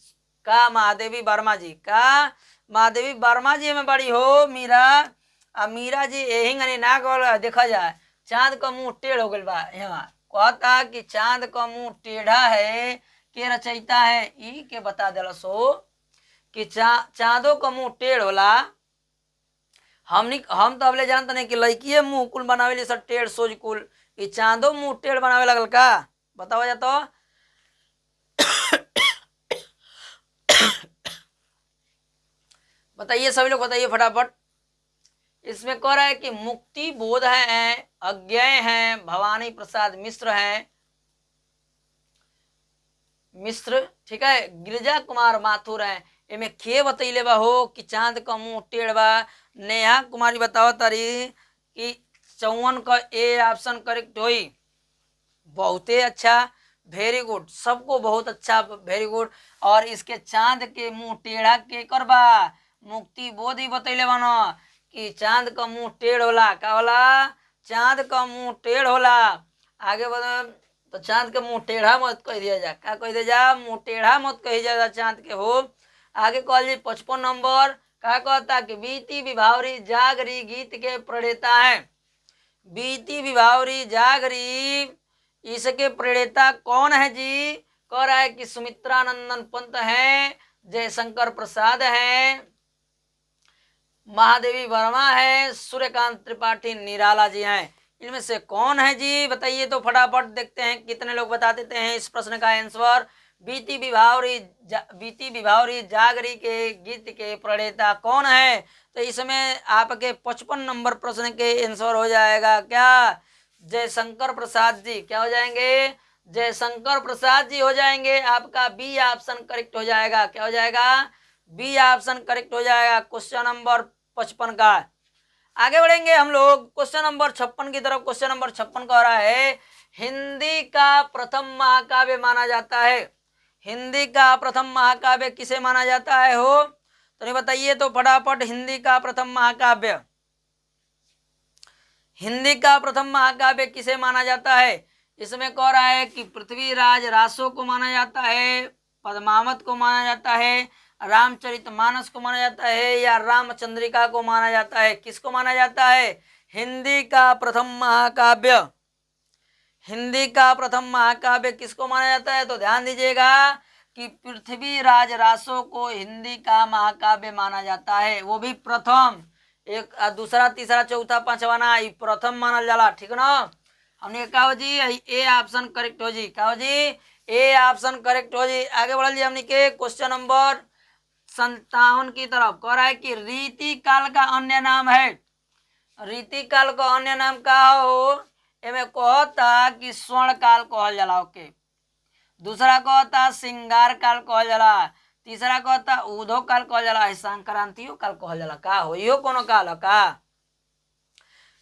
का, महादेवी वर्मा जी का, महादेवी वर्मा जी में बड़ी हो मीरा। मीरा जी यही ना कहल, देखा जाए चांद का मुंह टेढ़ हो गल बा। यहाँ कहता कि चांद का मुंह टेढ़ा है, के रचयिता है, ई के बता दिला सो कि चांदो का मुंह टेढ़ होला। हम तो अबले जानते नहीं कि लड़की मुंह कुल बनावे सर टेढ़ सोज कुल, ये चांदो मुंह टेढ़ बनावे लगल का, बताओ जा तो। बताइए सभी लोग, बताइए फटाफट। इसमें कह रहा है कि मुक्ति बोध है, अज्ञेय हैं, भवानी प्रसाद मिश्र हैं, मिश्र, ठीक है, गिरिजा कुमार माथुर हैं। इनमें के बतैले बा हो कि चांद का मुंह टेढ़ बा। नेहा कुमारी बताओ तारी कि 54 का ए ऑप्शन करेक्ट होई, बहुते अच्छा, वेरी गुड, सबको बहुत अच्छा, वेरी गुड। और इसके चांद के मुंह टेढ़ा के करबा, मुक्ति बोध ही बतैले बनो कि चांद का मुंह टेढ़ होला, का होला, चांद का मुंह टेढ़ होला। आगे बढ़ो, तो चांद का मुंह टेढ़ा मत कह दिया जा, क्या कह दिया जा, मुंह टेढ़ा मत कही जा चांद के हो। आगे कह जी 55 नंबर क्या कहता कि बीती विभावरी जागरी गीत के प्रणेता है। बीती विभावरी जागरी, इसके प्रणेता कौन है जी, कह रहा है कि सुमित्रानंदन पंत है, जयशंकर प्रसाद है, महादेवी वर्मा है, सूर्यकांत त्रिपाठी निराला जी हैं। इनमें से कौन है जी, बताइए तो फटाफट, देखते हैं कितने लोग बता देते हैं इस प्रश्न का आंसर। बीती विभावरी जागरी के गीत के प्रणेता कौन है, तो इसमें आपके 55 नंबर प्रश्न के आंसर हो जाएगा क्या, जयशंकर प्रसाद जी। क्या हो जाएंगे, जयशंकर प्रसाद जी हो जाएंगे। आपका बी ऑप्शन करेक्ट हो जाएगा, क्या हो जाएगा, बी ऑप्शन करेक्ट हो जाएगा क्वेश्चन नंबर 55 का। आगे बढ़ेंगे हम लोग क्वेश्चन नंबर 56 की तरफ। क्वेश्चन नंबर 56 कह रहा है, हिंदी का प्रथम महाकाव्य माना जाता है। हिंदी का प्रथम महाकाव्य किसे माना जाता है हो, तो नहीं बताइए तो फटाफट। हिंदी का प्रथम महाकाव्य, हिंदी का प्रथम महाकाव्य किसे माना जाता है। इसमें कह रहा है कि पृथ्वीराज रासो को माना जाता है, पद्मावत को माना जाता है, रामचरितमानस को माना जाता है, या रामचंद्रिका को माना जाता है। किसको माना जाता है, हिंदी का प्रथम महाकाव्य, हिंदी का प्रथम महाकाव्य किसको माना जाता है, तो ध्यान दीजिएगा कि पृथ्वीराज रासो को हिंदी का महाकाव्य माना जाता है, वो भी प्रथम। एक दूसरा तीसरा चौथा पांचवा ना ई प्रथम मानल जाला, ठीक ना। हमने कहा हो जी ए ऑप्शन करेक्ट हो जी, कहा हो जी ए ऑप्शन करेक्ट हो जी। आगे बढ़ल जी हमने के क्वेश्चन नंबर 57 की तरफ। कह रहा है कि रीति काल का अन्य नाम है। रीति काल का अन्य नाम का हो, एमे कहता कि स्वर्ण काल कहल जाला, ओके। दूसरा कहता श्रृंगार काल कहल जाला, तीसरा कहता उद्योग काल कहल जाला, संक्रांतियो काल कहल जाला। का हो इहो कोनो काल है का?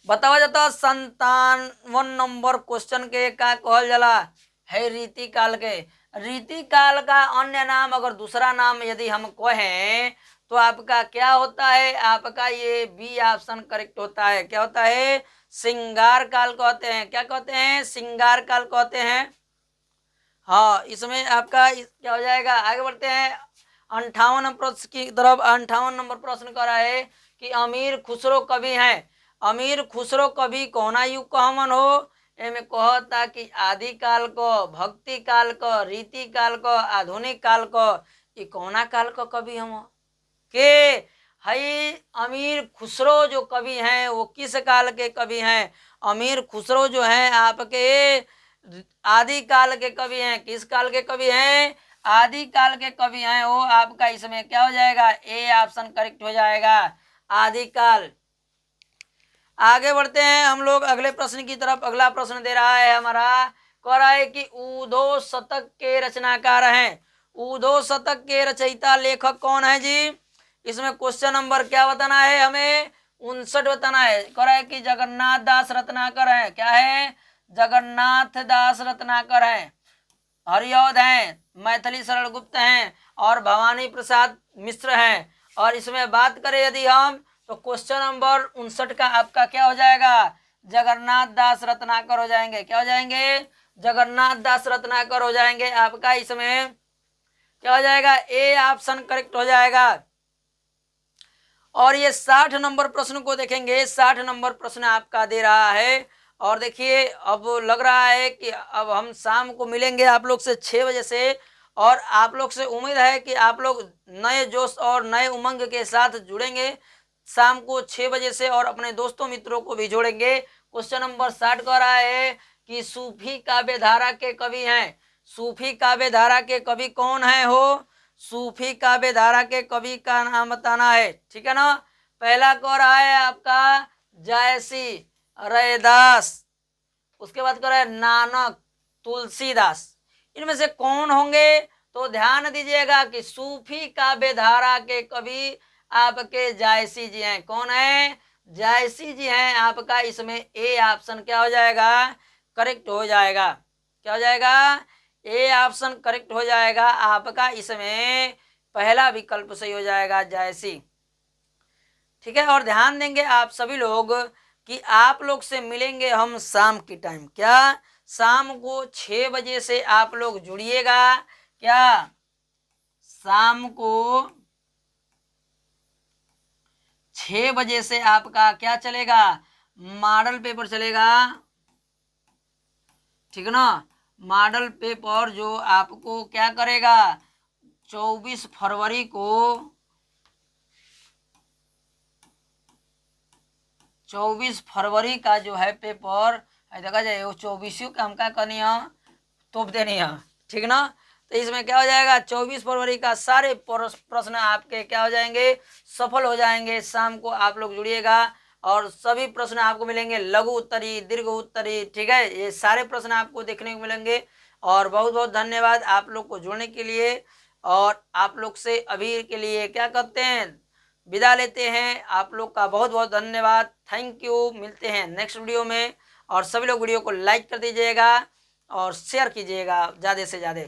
बतावा जाता 57 नंबर क्वेश्चन के का कहल जाला है रीति काल के। रीति काल का अन्य नाम अगर दूसरा नाम यदि हम कहें तो आपका क्या होता है? आपका ये बी ऑप्शन करेक्ट होता है। क्या होता है? श्रृंगार काल कहते हैं। क्या कहते हैं? श्रृंगार काल कहते हैं। हाँ, इसमें आपका क्या हो जाएगा? आगे बढ़ते हैं 58 प्रश्न की तरफ। 58 नंबर प्रश्न कर रहा है कि अमीर खुसरो कवि हैं। अमीर खुसरो कवि कौना युग को हमन हो? एमे कहता कि आदि काल को, भक्ति काल को, रीति काल को, आधुनिक काल को, ये कौना काल को कवि हम के हई? अमीर खुसरो जो कवि हैं वो किस काल के कवि हैं? अमीर खुसरो जो हैं आपके आदि काल के कवि हैं। किस काल के कवि हैं? आदि काल के कवि हैं। वो आपका इसमें क्या हो जाएगा? ए ऑप्शन करेक्ट हो जाएगा, आदि काल। आगे बढ़ते हैं हम लोग अगले प्रश्न की तरफ। अगला प्रश्न दे रहा है हमारा, कह रहा है कि ऊधो शतक के रचनाकार हैं। ऊधो शतक के रचयिता लेखक कौन है जी? इसमें क्वेश्चन नंबर क्या बताना है हमें? 59 बताना है। कह रहा है कि जगन्नाथ दास रत्नाकर है। क्या है? जगन्नाथ दास रत्नाकर हैं, हरिऔध हैं, मैथिली शरण गुप्त हैं और भवानी प्रसाद मिश्र हैं। और इसमें बात करें यदि हम तो क्वेश्चन नंबर 59 का आपका क्या हो जाएगा? जगन्नाथ दास रत्नाकर हो जाएंगे। क्या हो जाएंगे? जगन्नाथ दास रत्नाकर हो जाएंगे। आपका इसमें क्या हो जाएगा? ए ऑप्शन करेक्ट हो जाएगा। और ये 60 नंबर प्रश्न को देखेंगे। 60 नंबर प्रश्न आपका दे रहा है। और देखिए अब लग रहा है कि अब हम शाम को मिलेंगे आप लोग से 6 बजे से। और आप लोग से उम्मीद है कि आप लोग नए जोश और नए उमंग के साथ जुड़ेंगे शाम को 6 बजे से, और अपने दोस्तों मित्रों को भी जोड़ेंगे। क्वेश्चन नंबर 60 कह रहा है कि सूफी काव्य धारा के कवि हैं। सूफी काव्य धारा के कवि कौन है हो? सूफी काव्य धारा के कवि का नाम बताना है, ठीक है ना। पहला कह रहा है आपका जायसी, रैदास, उसके बाद कह रहा है नानक, तुलसीदास। इनमें से कौन होंगे? तो ध्यान दीजिएगा कि सूफी काव्य धारा के कवि आपके जायसी जी हैं। कौन है? जायसी जी हैं। आपका इसमें ए ऑप्शन क्या हो जाएगा? करेक्ट हो जाएगा। क्या हो जाएगा? ए ऑप्शन करेक्ट हो जाएगा। आपका इसमें पहला विकल्प सही हो जाएगा, जायसी, ठीक है। और ध्यान देंगे आप सभी लोग कि आप लोग से मिलेंगे हम शाम की टाइम। क्या? शाम को 6 बजे से आप लोग जुड़िएगा। क्या? शाम को 6 बजे से आपका क्या चलेगा? मॉडल पेपर चलेगा, ठीक ना। मॉडल पेपर जो आपको क्या करेगा? 24 फरवरी को 24 फरवरी का जो है पेपर देखा जाए वो 24 का हम क्या करनी है? तोप देनी है, ठीक ना। तो इसमें क्या हो जाएगा? 24 फरवरी का सारे प्रश्न आपके क्या हो जाएंगे? सफल हो जाएंगे। शाम को आप लोग जुड़िएगा और सभी प्रश्न आपको मिलेंगे, लघु उत्तरी, दीर्घ उत्तरी, ठीक है। ये सारे प्रश्न आपको देखने को मिलेंगे। और बहुत बहुत धन्यवाद आप लोग को जुड़ने के लिए। और आप लोग से अभी के लिए क्या करते हैं? विदा लेते हैं। आप लोग का बहुत बहुत धन्यवाद, थैंक यू। मिलते हैं नेक्स्ट वीडियो में। और सभी लोग वीडियो को लाइक कर दीजिएगा और शेयर कीजिएगा ज़्यादा से ज़्यादा।